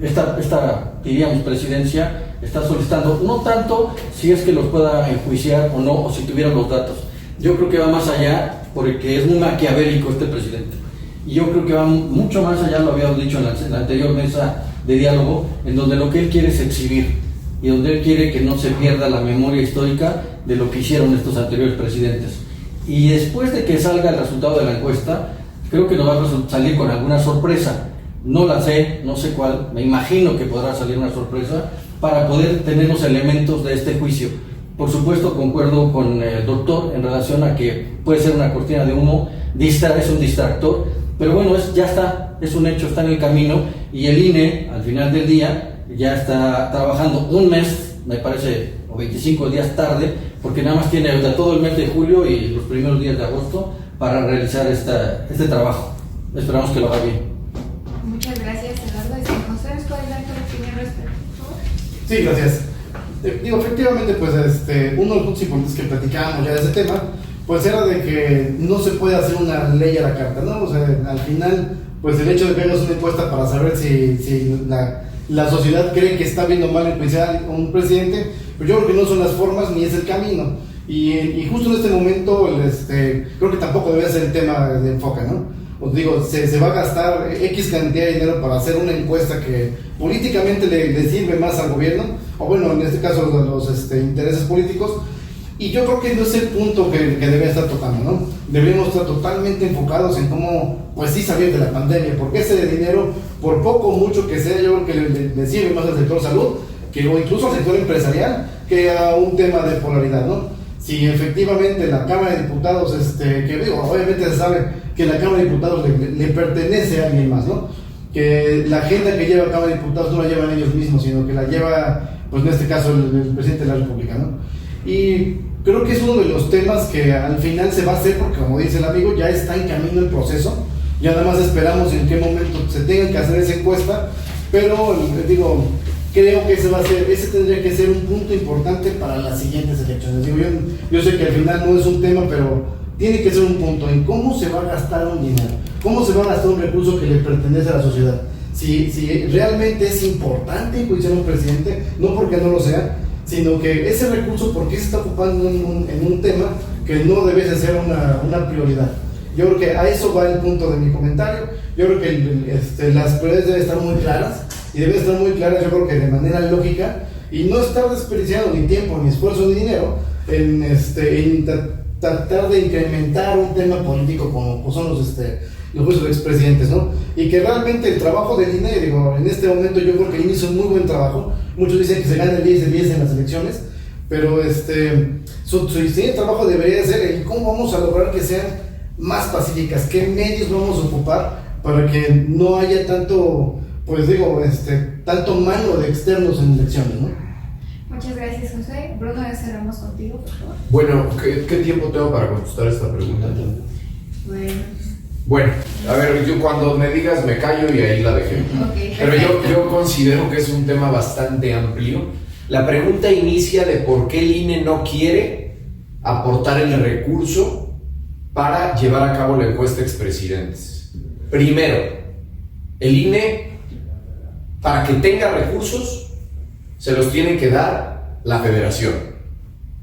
esta diríamos presidencia está solicitando, no tanto si es que los pueda enjuiciar o no, o si tuvieran los datos. Yo creo que va más allá porque es muy maquiavélico este presidente y yo creo que va mucho más allá, lo habíamos dicho en la anterior mesa de diálogo, en donde lo que él quiere es exhibir y donde él quiere que no se pierda la memoria histórica de lo que hicieron estos anteriores presidentes. Y después de que salga el resultado de la encuesta, creo que nos va a salir con alguna sorpresa. No la sé, no sé cuál, me imagino que podrá salir una sorpresa para poder tener los elementos de este juicio. Por supuesto, concuerdo con el doctor en relación a que puede ser una cortina de humo, es un distractor, pero bueno, ya está, es un hecho, está en el camino, y el INE, al final del día, ya está trabajando un mes, me parece, o 25 días tarde, porque nada más tiene todo el mes de julio y los primeros días de agosto para realizar este trabajo. Esperamos que lo haga bien. Muchas gracias, Eduardo. José, ¿nos puedes dar tu opinión respecto, por favor? Sí, gracias. Efectivamente, pues uno de los puntos importantes que platicábamos ya de ese tema, pues era de que no se puede hacer una ley a la carta, ¿no? O sea, al final, pues el hecho de que hagas una encuesta para saber si la sociedad cree que está viendo mal enjuiciar a un presidente, pues yo creo que no son las formas ni es el camino. Y justo en este momento, creo que tampoco debe ser el tema de enfoque, ¿no? Os digo, se va a gastar X cantidad de dinero para hacer una encuesta que políticamente le sirve más al gobierno, o bueno, en este caso los intereses políticos, y yo creo que no es el punto que debe estar tocando, ¿no? Deberíamos estar totalmente enfocados en cómo, pues sí, salir de la pandemia, porque ese dinero, por poco o mucho que sea, yo creo que le sirve más al sector salud, o incluso al sector empresarial, que a un tema de polaridad, ¿no? Si efectivamente la Cámara de Diputados, obviamente se sabe que la Cámara de Diputados le pertenece a alguien más, ¿no? Que la agenda que lleva la Cámara de Diputados no la llevan ellos mismos, sino que la lleva, pues en este caso, el presidente de la República, ¿no? Y creo que es uno de los temas que al final se va a hacer, porque como dice el amigo, ya está en camino el proceso, ya nada más esperamos en qué momento se tenga que hacer esa encuesta, pero creo que ese tendría que ser un punto importante para las siguientes elecciones. Yo sé que al final no es un tema, pero tiene que ser un punto en cómo se va a gastar un dinero, cómo se va a gastar un recurso que le pertenece a la sociedad. Si realmente es importante enjuiciar a un presidente, no porque no lo sea, sino que ese recurso, ¿por qué se está ocupando en un tema que no debe de ser una prioridad? Yo creo que a eso va el punto de mi comentario. Yo creo que las prioridades deben estar muy claras, y deben estar muy claras, yo creo que de manera lógica, y no estar desperdiciando ni tiempo, ni esfuerzo, ni dinero en tratar de incrementar un tema político como pues son los expresidentes, ¿no? Y que realmente el trabajo del INE, en este momento yo creo que el INE hizo un muy buen trabajo. Muchos dicen que se gana el 10 de 10 en las elecciones, pero su siguiente trabajo debería ser el cómo vamos a lograr que sean más pacíficas, qué medios vamos a ocupar para que no haya tanto, tanto mano de externos en elecciones, ¿no? Muchas gracias, José. Bruno, ya cerramos contigo, por favor. Bueno, ¿qué tiempo tengo para contestar esta pregunta? Bueno, A ver, yo cuando me digas me callo y ahí la dejé. Okay, pero yo considero que es un tema bastante amplio. La pregunta inicia de por qué el INE no quiere aportar el recurso para llevar a cabo la encuesta de expresidentes. Primero, el INE, para que tenga recursos, se los tiene que dar la federación.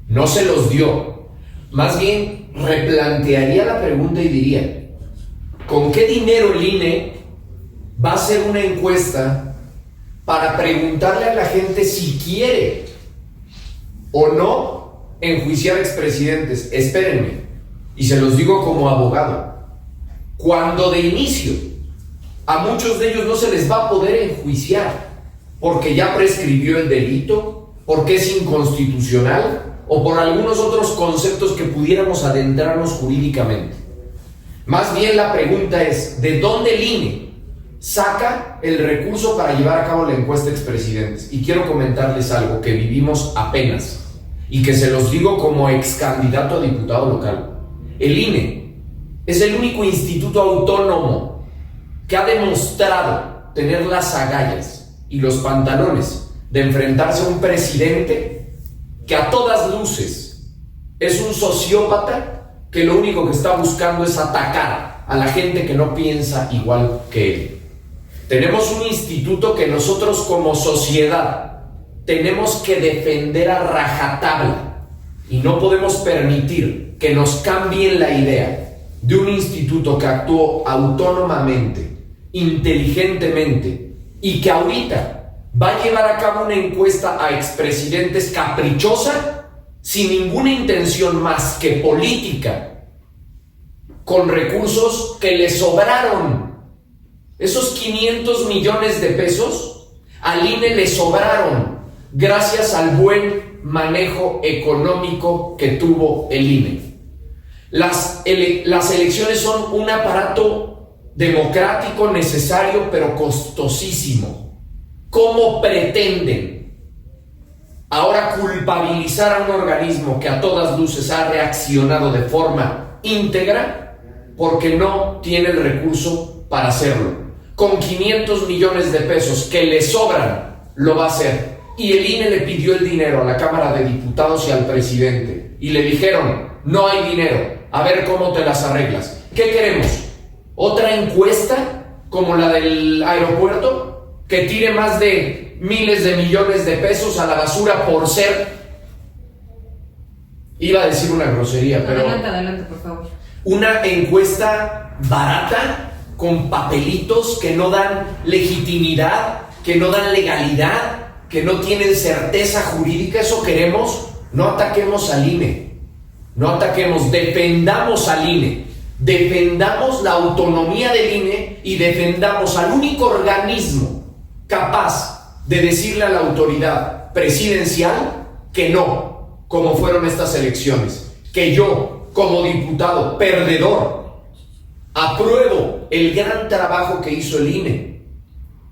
No se los dio. Más bien, replantearía la pregunta y diría, ¿con qué dinero el INE va a hacer una encuesta para preguntarle a la gente si quiere o no enjuiciar expresidentes? Espérenme, y se los digo como abogado. Cuando de inicio a muchos de ellos no se les va a poder enjuiciar porque ya prescribió el delito, porque es inconstitucional o por algunos otros conceptos que pudiéramos adentrarnos jurídicamente. Más bien la pregunta es, ¿de dónde el INE saca el recurso para llevar a cabo la encuesta de expresidentes? Y quiero comentarles algo que vivimos apenas y que se los digo como ex candidato a diputado local. El INE es el único instituto autónomo que ha demostrado tener las agallas y los pantalones de enfrentarse a un presidente que a todas luces es un sociópata que lo único que está buscando es atacar a la gente que no piensa igual que él. Tenemos un instituto que nosotros como sociedad tenemos que defender a rajatabla y no podemos permitir que nos cambien la idea de un instituto que actuó autónomamente, inteligentemente y que ahorita va a llevar a cabo una encuesta a expresidentes caprichosa, sin ninguna intención más que política, con recursos que le sobraron. Esos 500 millones de pesos al INE le sobraron gracias al buen manejo económico que tuvo el INE. Las elecciones son un aparato democrático necesario, pero costosísimo. ¿Cómo pretenden ahora culpabilizar a un organismo que a todas luces ha reaccionado de forma íntegra porque no tiene el recurso para hacerlo? Con 500 millones de pesos que le sobran, lo va a hacer. Y el INE le pidió el dinero a la Cámara de Diputados y al presidente. Y le dijeron, no hay dinero, a ver cómo te las arreglas. ¿Qué queremos? ¿Otra encuesta como la del aeropuerto? Que tire más de miles de millones de pesos a la basura por ser... Iba a decir una grosería, pero... Adelante, por favor. Una encuesta barata, con papelitos que no dan legitimidad, que no dan legalidad, que no tienen certeza jurídica. ¿Eso queremos? No ataquemos al INE, no ataquemos, defendamos al INE, defendamos la autonomía del INE y defendamos al único organismo capaz de decirle a la autoridad presidencial que no, como fueron estas elecciones, que yo, como diputado perdedor, apruebo el gran trabajo que hizo el INE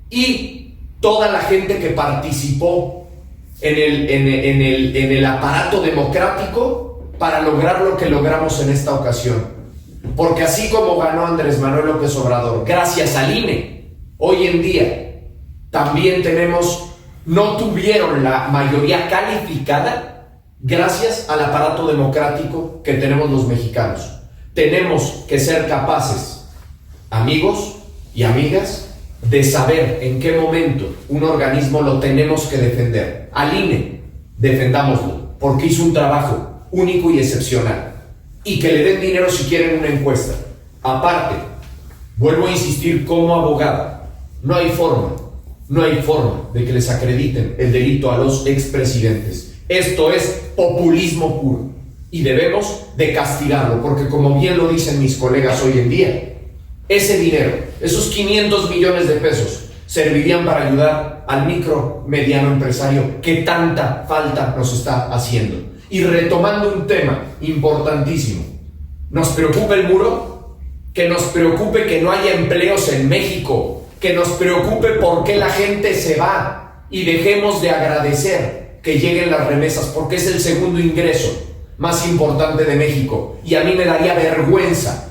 y toda la gente que participó en el aparato democrático para lograr lo que logramos en esta ocasión. Porque así como ganó Andrés Manuel López Obrador, gracias al INE, hoy en día también no tuvieron la mayoría calificada gracias al aparato democrático que tenemos los mexicanos. Tenemos que ser capaces, amigos y amigas, de saber en qué momento un organismo lo tenemos que defender. Al INE, defendámoslo, porque hizo un trabajo único y excepcional. Y que le den dinero si quieren una encuesta. Aparte, vuelvo a insistir como abogado, no hay forma de que les acrediten el delito a los expresidentes. Esto es populismo puro y debemos de castigarlo, porque como bien lo dicen mis colegas hoy en día, ese dinero, esos 500 millones de pesos, servirían para ayudar al micro, mediano empresario que tanta falta nos está haciendo. Y retomando un tema importantísimo, ¿nos preocupa el muro? Que nos preocupe que no haya empleos en México, que nos preocupe por qué la gente se va y dejemos de agradecer que lleguen las remesas, porque es el segundo ingreso más importante de México. Y a mí me daría vergüenza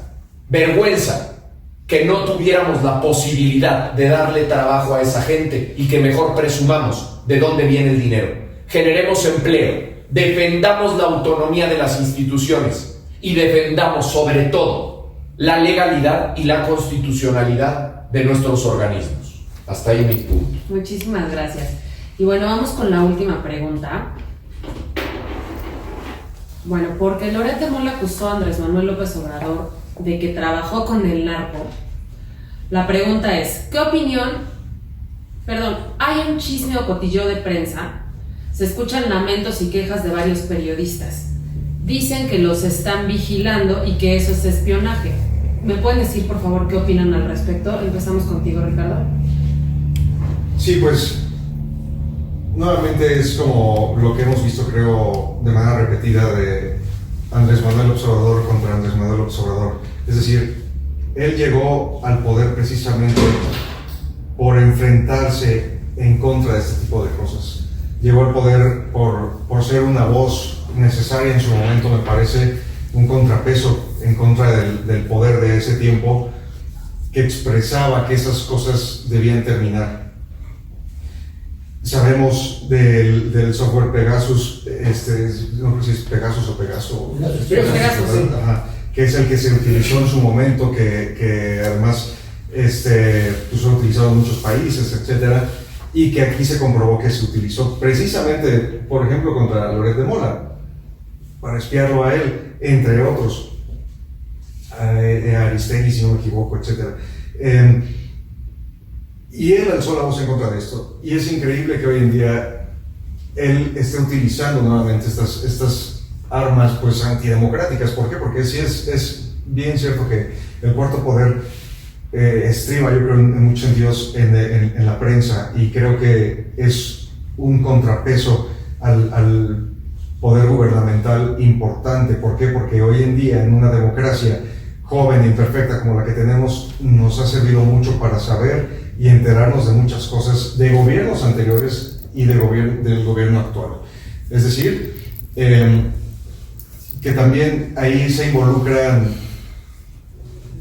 que no tuviéramos la posibilidad de darle trabajo a esa gente y que mejor presumamos de dónde viene el dinero. Generemos empleo, defendamos la autonomía de las instituciones y defendamos sobre todo la legalidad y la constitucionalidad de nuestros organismos. Hasta ahí mi punto. Muchísimas gracias. Y bueno, vamos con la última pregunta. Bueno, porque Loret de Mola acusó a Andrés Manuel López Obrador de que trabajó con el narco. La pregunta es, ¿qué opinión? Hay un chisme o cotilleo de prensa, se escuchan lamentos y quejas de varios periodistas. Dicen que los están vigilando y que eso es espionaje. ¿Me pueden decir, por favor, qué opinan al respecto? Empezamos contigo, Ricardo. Sí, pues nuevamente es como lo que hemos visto, creo, de manera repetida de Andrés Manuel López Obrador contra Andrés Manuel López Obrador. Es decir, él llegó al poder precisamente por enfrentarse en contra de este tipo de cosas. Llegó al poder por ser una voz necesaria en su momento, me parece, un contrapeso en contra del poder de ese tiempo, que expresaba que esas cosas debían terminar. Sabemos del software Pegasus, no sé si es Pegasus o Pegaso, Pegasus, sí. Que es el que se utilizó en su momento, que además pues fue utilizado en muchos países, etcétera, y que aquí se comprobó que se utilizó precisamente, por ejemplo, contra Loret de Mola, para espiarlo a él, entre otros, a Aristegui, si no me equivoco, etcétera. Y él alzó la voz en contra de esto, y es increíble que hoy en día él esté utilizando nuevamente estas armas pues antidemocráticas. ¿Por qué? Porque sí es bien cierto que el cuarto poder estriba, yo creo, en muchos sentidos en la prensa, y creo que es un contrapeso al poder gubernamental importante. ¿Por qué? Porque hoy en día, en una democracia joven e imperfecta como la que tenemos, nos ha servido mucho para saber y enterarnos de muchas cosas de gobiernos anteriores y del gobierno actual. Es decir, que también ahí se involucran,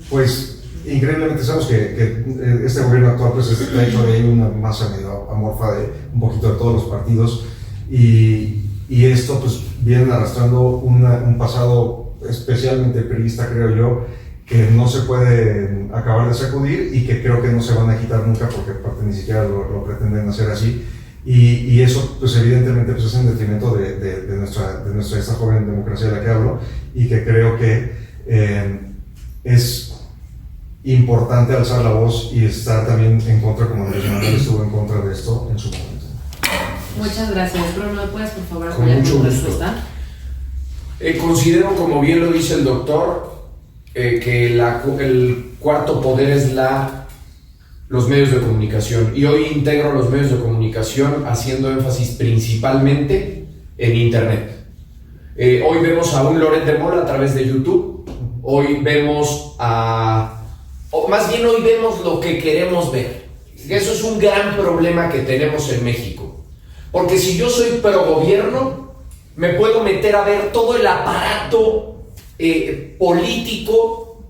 pues, increíblemente sabemos que este gobierno actual pues está hecho de una masa medio amorfa de un poquito de todos los partidos, y esto pues viene arrastrando un pasado especialmente priista, creo yo, que no se puede acabar de sacudir y que creo que no se van a quitar nunca, porque aparte ni siquiera lo pretenden hacer así, y eso pues evidentemente pues es en detrimento de nuestra esta joven democracia de la que hablo, y que creo que es importante alzar la voz y estar también en contra, como Andrés Manuel estuvo en contra de esto en su momento. Muchas gracias. Bruno, ¿me puedes por favor Con apoyar mucho con tu gusto. respuesta? Considero, como bien lo dice el doctor, que el cuarto poder es los medios de comunicación, y hoy integro los medios de comunicación haciendo énfasis principalmente en Internet. Hoy vemos a un Loret de Mola a través de YouTube, hoy vemos más bien hoy vemos lo que queremos ver. Eso es un gran problema que tenemos en México, porque si yo soy pro gobierno, me puedo meter a ver todo el aparato político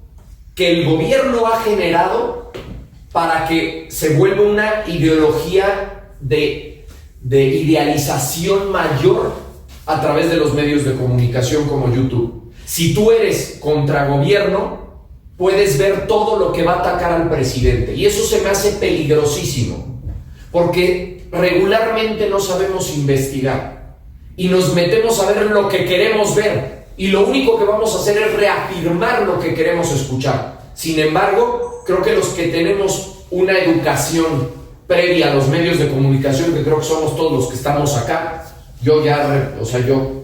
que el gobierno ha generado para que se vuelva una ideología de idealización mayor a través de los medios de comunicación como YouTube. Si tú eres contra gobierno, puedes ver todo lo que va a atacar al presidente, y eso se me hace peligrosísimo, porque regularmente no sabemos investigar y nos metemos a ver lo que queremos ver, y lo único que vamos a hacer es reafirmar lo que queremos escuchar. Sin embargo, creo que los que tenemos una educación previa a los medios de comunicación, que creo que somos todos los que estamos acá, yo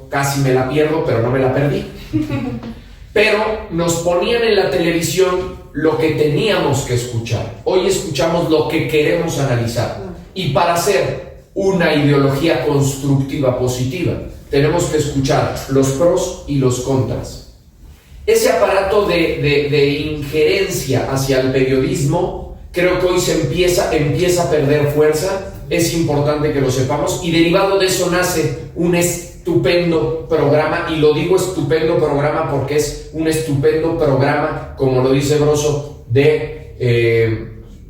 casi me la pierdo, pero no me la perdí. Pero nos ponían en la televisión lo que teníamos que escuchar. Hoy escuchamos lo que queremos analizar. Y para hacer una ideología constructiva, positiva, tenemos que escuchar los pros y los contras. Ese aparato de injerencia hacia el periodismo, creo que hoy se empieza a perder fuerza. Es importante que lo sepamos, y derivado de eso nace un estupendo programa, y lo digo estupendo programa porque es un estupendo programa, como lo dice Broso, de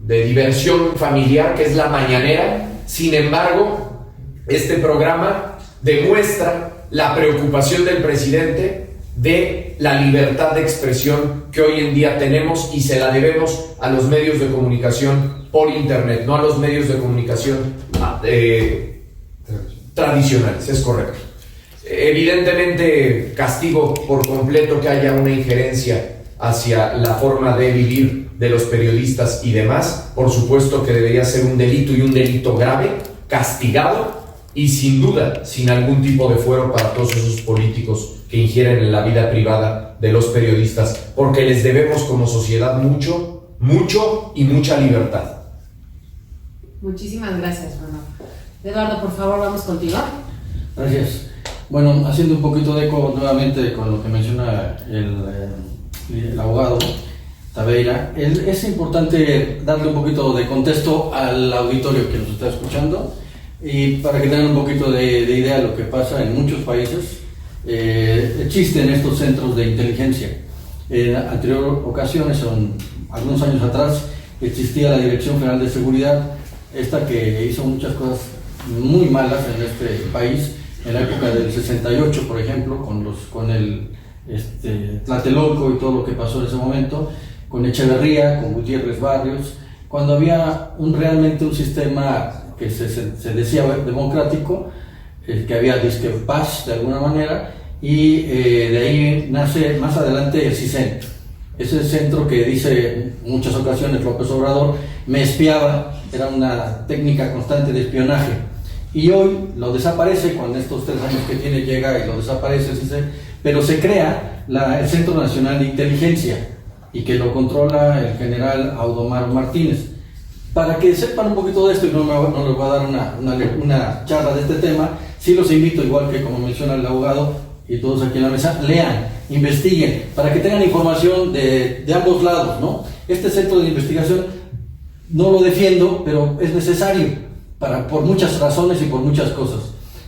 diversión familiar, que es La Mañanera. Sin embargo, este programa demuestra la preocupación del presidente de la libertad de expresión que hoy en día tenemos, y se la debemos a los medios de comunicación por internet, no a los medios de comunicación tradicionales. Es correcto. Evidentemente castigo por completo que haya una injerencia hacia la forma de vivir de los periodistas y demás. Por supuesto que debería ser un delito, y un delito grave, castigado, y sin duda sin algún tipo de fuero para todos esos políticos que ingieren en la vida privada de los periodistas, porque les debemos como sociedad mucho y mucha libertad. Muchísimas gracias, Bruno. Eduardo, por favor, vamos contigo. Gracias. Bueno, haciendo un poquito de eco nuevamente con lo que menciona el abogado Taveira, es importante darle un poquito de contexto al auditorio que nos está escuchando, y para que tengan un poquito de idea de lo que pasa en muchos países. Existen estos centros de inteligencia. En anteriores ocasiones, algunos años atrás, existía la Dirección Federal de Seguridad, esta que hizo muchas cosas muy malas en este país, en la época del 68, por ejemplo, con el Tlatelolco y todo lo que pasó en ese momento, con Echeverría, con Gutiérrez Barrios, cuando había realmente un sistema que se decía democrático, que había disque paz de alguna manera, y de ahí nace más adelante el CISEN. Ese centro que dice en muchas ocasiones López Obrador, me espiaba, era una técnica constante de espionaje, y hoy lo desaparece. Con estos 3 años que tiene llega y lo desaparece, pero se crea el Centro Nacional de Inteligencia, y que lo controla el general Audomar Martínez. Para que sepan un poquito de esto, y no les voy a dar una charla de este tema, sí los invito, igual que como menciona el abogado y todos aquí en la mesa, lean, investiguen, para que tengan información de ambos lados, ¿no? Este centro de investigación no lo defiendo, pero es necesario por muchas razones y por muchas cosas.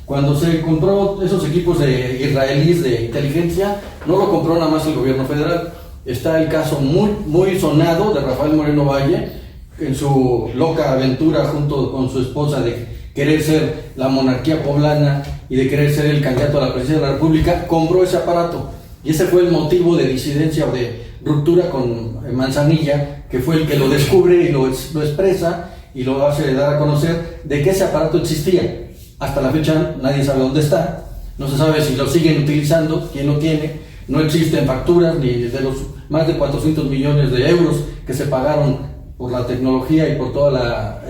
Cuando se compró esos equipos israelíes de inteligencia, no lo compró nada más el gobierno federal. Está el caso muy sonado de Rafael Moreno Valle, en su loca aventura junto con su esposa de querer ser la monarquía poblana y de querer ser el candidato a la presidencia de la República, compró ese aparato. Y ese fue el motivo de disidencia o de ruptura con Manzanilla, que fue el que lo descubre y lo expresa y lo hace dar a conocer de que ese aparato existía. Hasta la fecha nadie sabe dónde está, no se sabe si lo siguen utilizando, quién lo tiene, no existen facturas ni de los más de 400 millones de euros que se pagaron por la tecnología y por toda la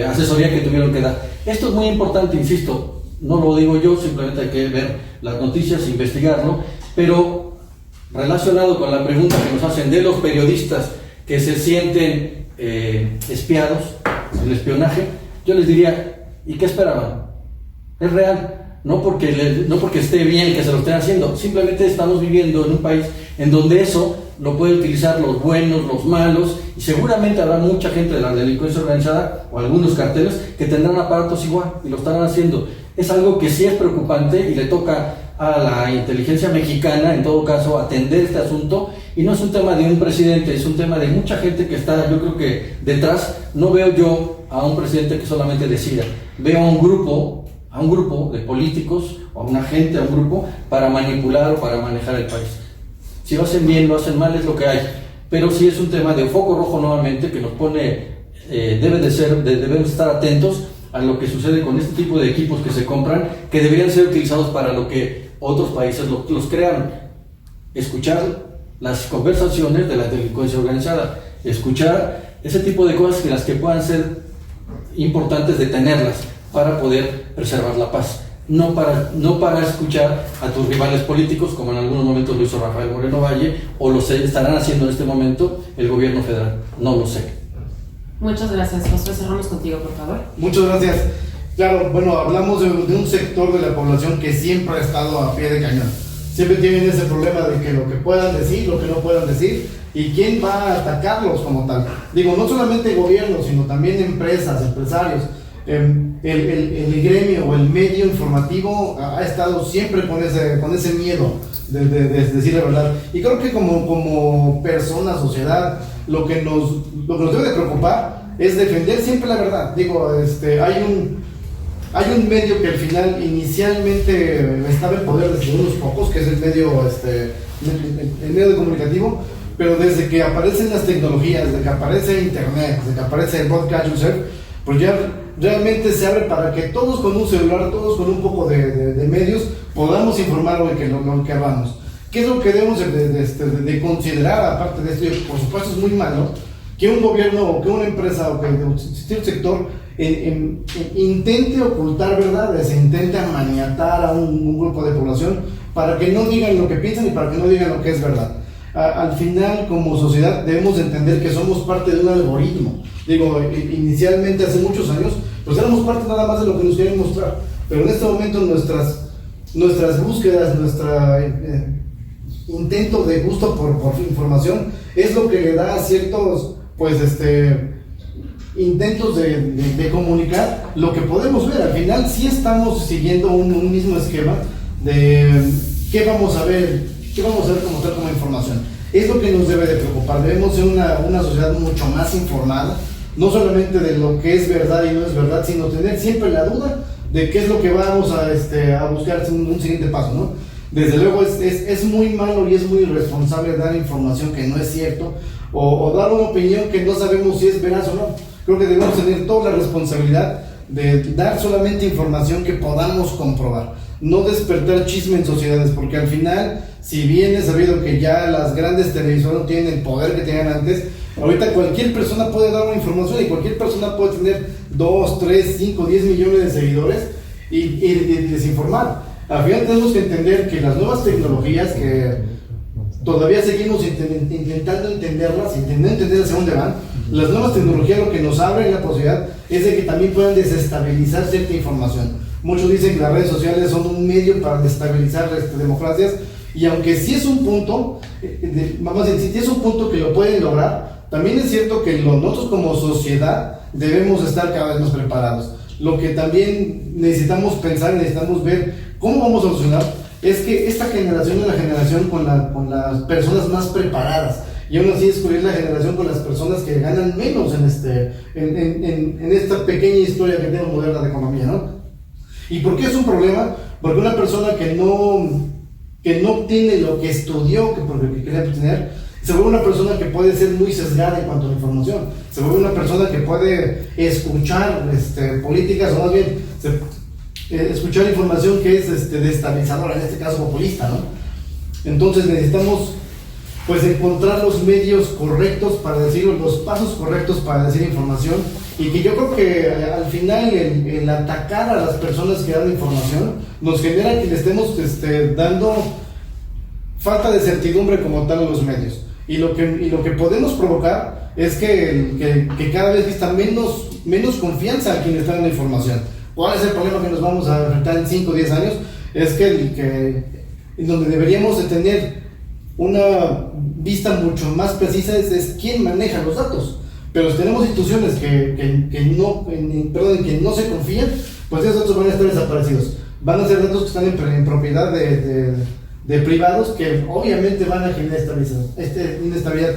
asesoría que tuvieron que dar. Esto es muy importante, insisto, no lo digo yo, simplemente hay que ver las noticias, investigarlo, pero relacionado con la pregunta que nos hacen de los periodistas que se sienten espiados, el espionaje, yo les diría, ¿y qué esperaban? Es real. No porque esté bien que se lo estén haciendo, simplemente estamos viviendo en un país en donde eso lo pueden utilizar los buenos, los malos, y seguramente habrá mucha gente de la delincuencia organizada o algunos carteles que tendrán aparatos igual y lo estarán haciendo. Es algo que sí es preocupante y le toca a la inteligencia mexicana, en todo caso, atender este asunto, y no es un tema de un presidente, es un tema de mucha gente que está, yo creo que detrás. No veo yo a un presidente que solamente decida, veo a un grupo de políticos, o a una gente, a un grupo, para manipular o para manejar el país. Si lo hacen bien, lo hacen mal, es lo que hay. Pero sí es un tema de foco rojo nuevamente que nos pone, debemos estar atentos a lo que sucede con este tipo de equipos que se compran, que deberían ser utilizados para lo que otros países los crearon. Escuchar las conversaciones de la delincuencia organizada, escuchar ese tipo de cosas que las que puedan ser importantes de tenerlas para poder preservar la paz, no para escuchar a tus rivales políticos, como en algunos momentos lo hizo Rafael Moreno Valle, o lo estarán haciendo en este momento el gobierno federal, no lo sé. Muchas gracias, Josué. Cerramos contigo, por favor. Muchas gracias. Claro, bueno, hablamos de un sector de la población que siempre ha estado a pie de cañón. Siempre tienen ese problema de que lo que puedan decir, lo que no puedan decir, y quién va a atacarlos como tal. Digo, no solamente gobiernos, sino también empresas, empresarios. El gremio o el medio informativo ha estado siempre con ese miedo de decir la verdad. Y creo que como persona, sociedad, lo que nos debe de preocupar es defender siempre la verdad. Digo, hay un medio que al final inicialmente estaba en poder de unos pocos, que es el medio de comunicativo, pero desde que aparecen las tecnologías, desde que aparece internet, desde que aparece el podcast user, pues ya realmente se abre para que todos con un celular, todos con un poco de medios, podamos informar lo que hagamos. ¿Qué es lo que debemos de considerar, aparte de esto? Por supuesto es muy malo que un gobierno o que una empresa o que un sector intente ocultar verdades, intente maniatar a un grupo de población para que no digan lo que piensan y para que no digan lo que es verdad. Al final, como sociedad, debemos entender que somos parte de un algoritmo. Digo, inicialmente hace muchos años, pues éramos parte nada más de lo que nos quieren mostrar, pero en este momento nuestras búsquedas, nuestro intento de gusto por información es lo que le da ciertos, intentos de comunicar lo que podemos ver. Al final sí estamos siguiendo un mismo esquema de qué vamos a ver como información. Es lo que nos debe de preocupar. Debemos ser una sociedad mucho más informada, no solamente de lo que es verdad y no es verdad, sino tener siempre la duda de qué es lo que vamos a buscar en un siguiente paso, ¿no? Desde luego es muy malo y es muy irresponsable dar información que no es cierto, o dar una opinión que no sabemos si es veraz o no. Creo que debemos tener toda la responsabilidad de dar solamente información que podamos comprobar, no despertar chisme en sociedades, porque al final, si bien es sabido que ya las grandes televisoras no tienen el poder que tenían antes, ahorita cualquier persona puede dar una información y cualquier persona puede tener 2, 3, 5, 10 millones de seguidores y desinformar. Al final tenemos que entender que las nuevas tecnologías, que todavía seguimos intentando entenderlas, intentando entender hacia dónde van, Las nuevas tecnologías lo que nos abren la posibilidad es de que también puedan desestabilizar cierta información. Muchos dicen que las redes sociales son un medio para desestabilizar democracias, y aunque sí es un punto, vamos a decir, sí es un punto que lo pueden lograr, también es cierto que nosotros como sociedad debemos estar cada vez más preparados. Lo que también necesitamos pensar, necesitamos ver cómo vamos a solucionar, es que esta generación es la generación con las personas más preparadas, y aún así descubrir la generación con las personas que ganan menos en esta pequeña historia que tenemos moderna de economía, ¿no? ¿Y por qué es un problema? Porque una persona que no obtiene lo que estudió, que quería obtener, se vuelve una persona que puede ser muy sesgada en cuanto a la información, se vuelve una persona que puede escuchar políticas, o más bien escuchar información que es destabilizadora, en este caso populista, ¿no? Entonces necesitamos pues encontrar los medios correctos para decirlo, los pasos correctos para decir información, y que yo creo que al final el atacar a las personas que dan información nos genera que le estemos dando falta de certidumbre como tal a los medios, y lo que podemos provocar es que cada vez exista menos confianza a quienes dan la información. ¿Cuál es el problema que nos vamos a enfrentar en 5 o 10 años? Es que en donde deberíamos de tener una vista mucho más precisa es quién maneja los datos. Pero si tenemos instituciones que no se confían, pues esos datos van a estar desaparecidos. Van a ser datos que están en propiedad de privados, que obviamente van a generar inestabilidad.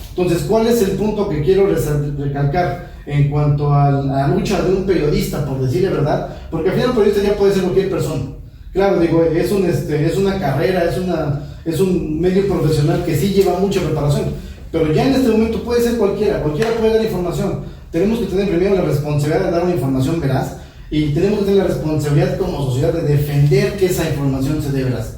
Entonces, ¿cuál es el punto que quiero recalcar en cuanto a la lucha de un periodista, por decirle verdad? Porque al final un periodista ya puede ser cualquier persona. Claro, digo, es una carrera, es un medio profesional que sí lleva mucha preparación, pero ya en este momento puede ser cualquiera puede dar información. Tenemos que tener primero la responsabilidad de dar una información veraz, y tenemos que tener la responsabilidad como sociedad de defender que esa información se dé veraz,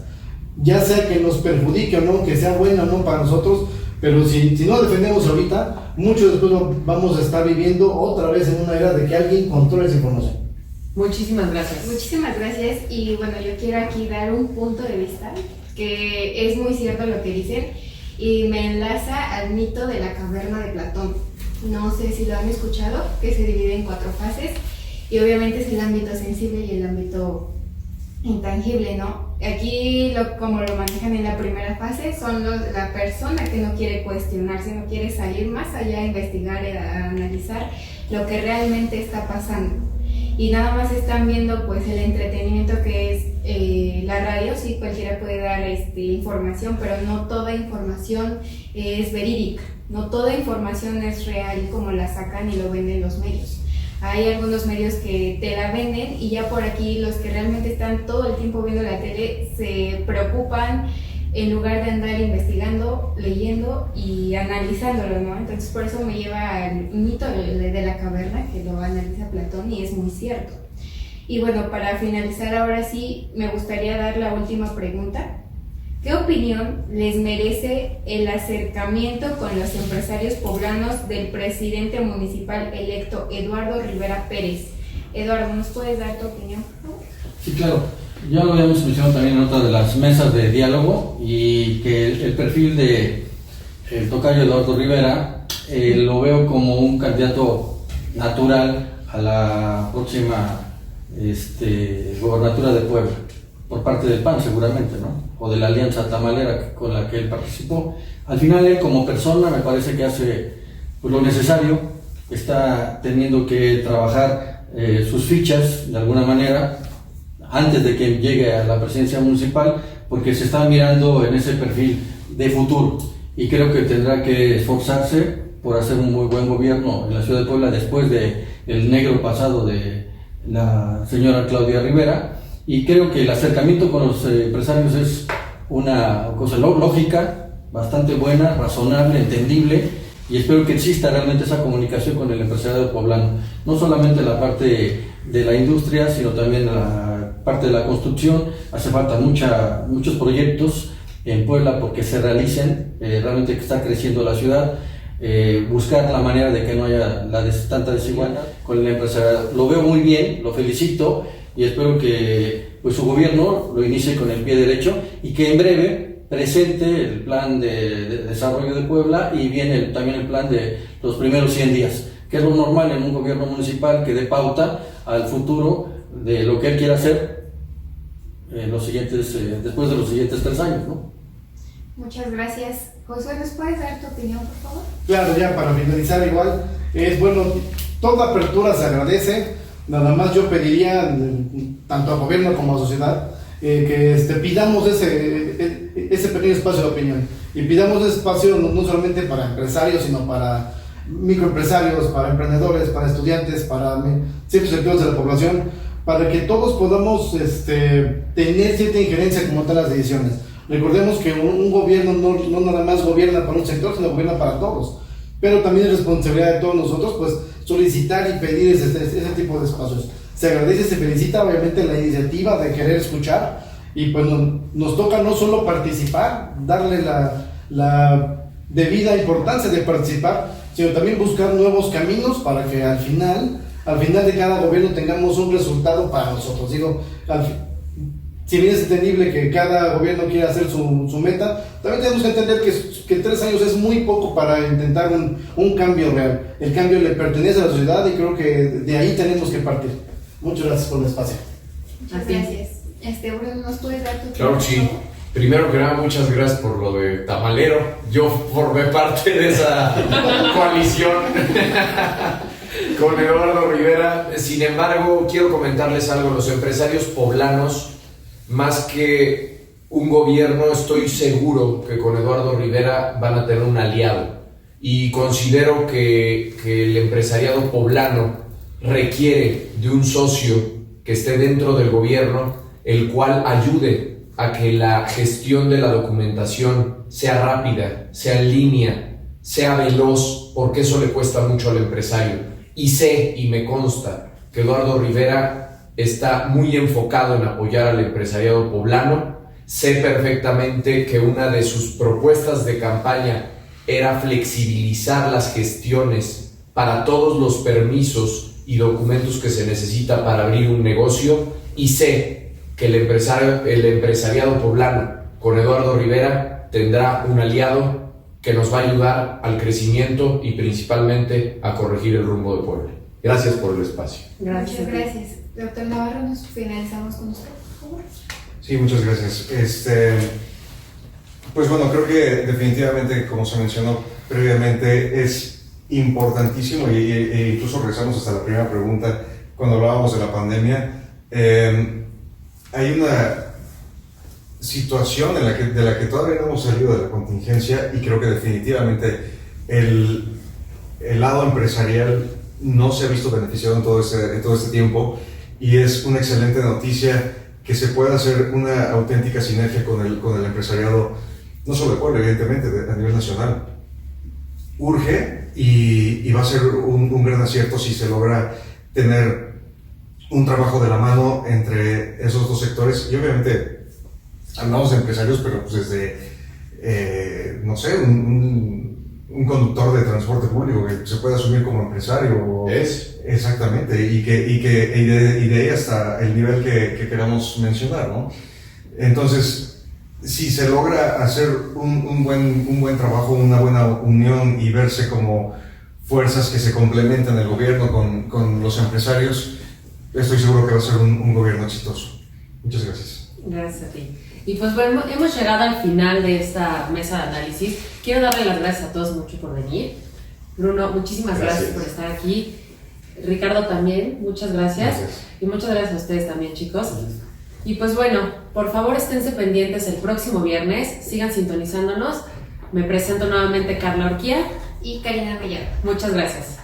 ya sea que nos perjudique o no, que sea buena o no para nosotros. Pero si no defendemos ahorita, mucho después vamos a estar viviendo otra vez en una era de que alguien controle esa información. Muchísimas gracias. Muchísimas gracias, y bueno, yo quiero aquí dar un punto de vista que es muy cierto lo que dicen, y me enlaza al mito de la caverna de Platón. No sé si lo han escuchado, que se divide en 4 fases, y obviamente es el ámbito sensible y el ámbito intangible, ¿no? Aquí, como lo manejan en la primera fase, son la persona que no quiere cuestionarse, no quiere salir más allá a investigar, a analizar lo que realmente está pasando. Y nada más están viendo pues el entretenimiento que es la radio. Sí, cualquiera puede dar información, pero no toda información es verídica, no toda información es real como la sacan y lo venden los medios. Hay algunos medios que te la venden, y ya por aquí los que realmente están todo el tiempo viendo la tele se preocupan en lugar de andar investigando, leyendo y analizándolo, ¿no? Entonces por eso me lleva al mito de la caverna, que lo analiza Platón, y es muy cierto. Y bueno, para finalizar ahora sí, me gustaría dar la última pregunta. ¿Qué opinión les merece el acercamiento con los empresarios poblanos del presidente municipal electo Eduardo Rivera Pérez? Eduardo, ¿nos puedes dar tu opinión, por favor? Sí, claro. Ya lo habíamos mencionado también en otra de las mesas de diálogo, y que el perfil de el tocayo Eduardo Rivera lo veo como un candidato natural a la próxima gobernatura de Puebla, por parte del PAN seguramente, ¿no? O de la alianza tamalera con la que él participó. Al final él como persona me parece que hace pues lo necesario, está teniendo que trabajar sus fichas de alguna manera antes de que llegue a la presidencia municipal, porque se está mirando en ese perfil de futuro, y creo que tendrá que esforzarse por hacer un muy buen gobierno en la ciudad de Puebla después del negro pasado de la señora Claudia Rivera. Y creo que el acercamiento con los empresarios es una cosa lógica, bastante buena, razonable, entendible, y espero que exista realmente esa comunicación con el empresariado poblano, no solamente la parte de la industria, sino también la parte de la construcción. Hace falta muchos proyectos en Puebla porque se realicen, realmente que está creciendo la ciudad, buscar la manera de que no haya tanta desigualdad con el empresariado. Lo veo muy bien, lo felicito, y espero que pues su gobierno lo inicie con el pie derecho, y que en breve presente el plan de desarrollo de Puebla y viene también el plan de los primeros 100 días, que es lo normal en un gobierno municipal que dé pauta al futuro de lo que él quiere hacer después de los siguientes 3 años, ¿no? Muchas gracias. Josué, ¿nos puedes dar tu opinión, por favor? Claro, ya para finalizar igual, es bueno, toda apertura se agradece, nada más yo pediría, tanto al gobierno como a la sociedad, que pidamos ese pequeño espacio de opinión, y pidamos ese espacio no solamente para empresarios, sino para microempresarios, para emprendedores, para estudiantes, para ciertos sectores de la población, para que todos podamos tener cierta injerencia como tal las decisiones. Recordemos que un gobierno no nada más gobierna para un sector, sino gobierna para todos. Pero también es responsabilidad de todos nosotros, pues, solicitar y pedir ese tipo de espacios. Se agradece, se felicita obviamente la iniciativa de querer escuchar, y pues nos toca no solo participar, darle la debida importancia de participar, sino también buscar nuevos caminos para que al final de cada gobierno tengamos un resultado para nosotros. Digo, si bien es entendible que cada gobierno quiere hacer su meta, también tenemos que entender que 3 años es muy poco para intentar un cambio real. El cambio le pertenece a la sociedad y creo que de ahí tenemos que partir. Muchas gracias por el espacio. Muchas gracias. Bruno, ¿nos puedes dar tu opinión? Claro que sí. Primero que nada, muchas gracias por lo de tamalero. Yo formé parte de esa coalición con Eduardo Rivera. Sin embargo, quiero comentarles algo. Los empresarios poblanos, más que un gobierno, estoy seguro que con Eduardo Rivera van a tener un aliado. Y considero que el empresariado poblano requiere de un socio que esté dentro del gobierno, el cual ayude a que la gestión de la documentación sea rápida, sea en línea, sea veloz, porque eso le cuesta mucho al empresario. Y sé, y me consta, que Eduardo Rivera está muy enfocado en apoyar al empresariado poblano. Sé perfectamente que una de sus propuestas de campaña era flexibilizar las gestiones para todos los permisos y documentos que se necesita para abrir un negocio, y sé que el empresariado poblano con Eduardo Rivera tendrá un aliado que nos va a ayudar al crecimiento y principalmente a corregir el rumbo de Puebla. Gracias por el espacio. Muchas gracias. Doctor Navarro, nos finalizamos con usted, por favor. Sí, muchas gracias. Pues bueno, creo que definitivamente, como se mencionó previamente, es importantísimo, e incluso regresamos hasta la primera pregunta cuando hablábamos de la pandemia. Hay una situación de la que todavía no hemos salido de la contingencia, y creo que definitivamente el lado empresarial no se ha visto beneficiado en todo este tiempo, y es una excelente noticia que se pueda hacer una auténtica sinergia con el empresariado, no solo de Puebla, evidentemente, a nivel nacional. Urge, y va a ser un gran acierto si se logra tener un trabajo de la mano entre esos dos sectores. Y obviamente hablamos de empresarios, pero pues desde, no sé, un conductor de transporte público que se puede asumir como empresario. Exactamente, y de ahí hasta el nivel que queramos mencionar, ¿no? Entonces, si se logra hacer un buen trabajo, una buena unión, y verse como fuerzas que se complementan el gobierno con los empresarios, estoy seguro que va a ser un gobierno exitoso. Muchas gracias. Gracias a ti. Y pues bueno, hemos llegado al final de esta mesa de análisis. Quiero darle las gracias a todos mucho por venir. Bruno, muchísimas gracias por estar aquí. Ricardo también, muchas gracias. Y muchas gracias a ustedes también, chicos. Y pues bueno, por favor esténse pendientes el próximo viernes, sigan sintonizándonos. Me presento nuevamente, Carla Orquía y Karina Mellado. Muchas gracias.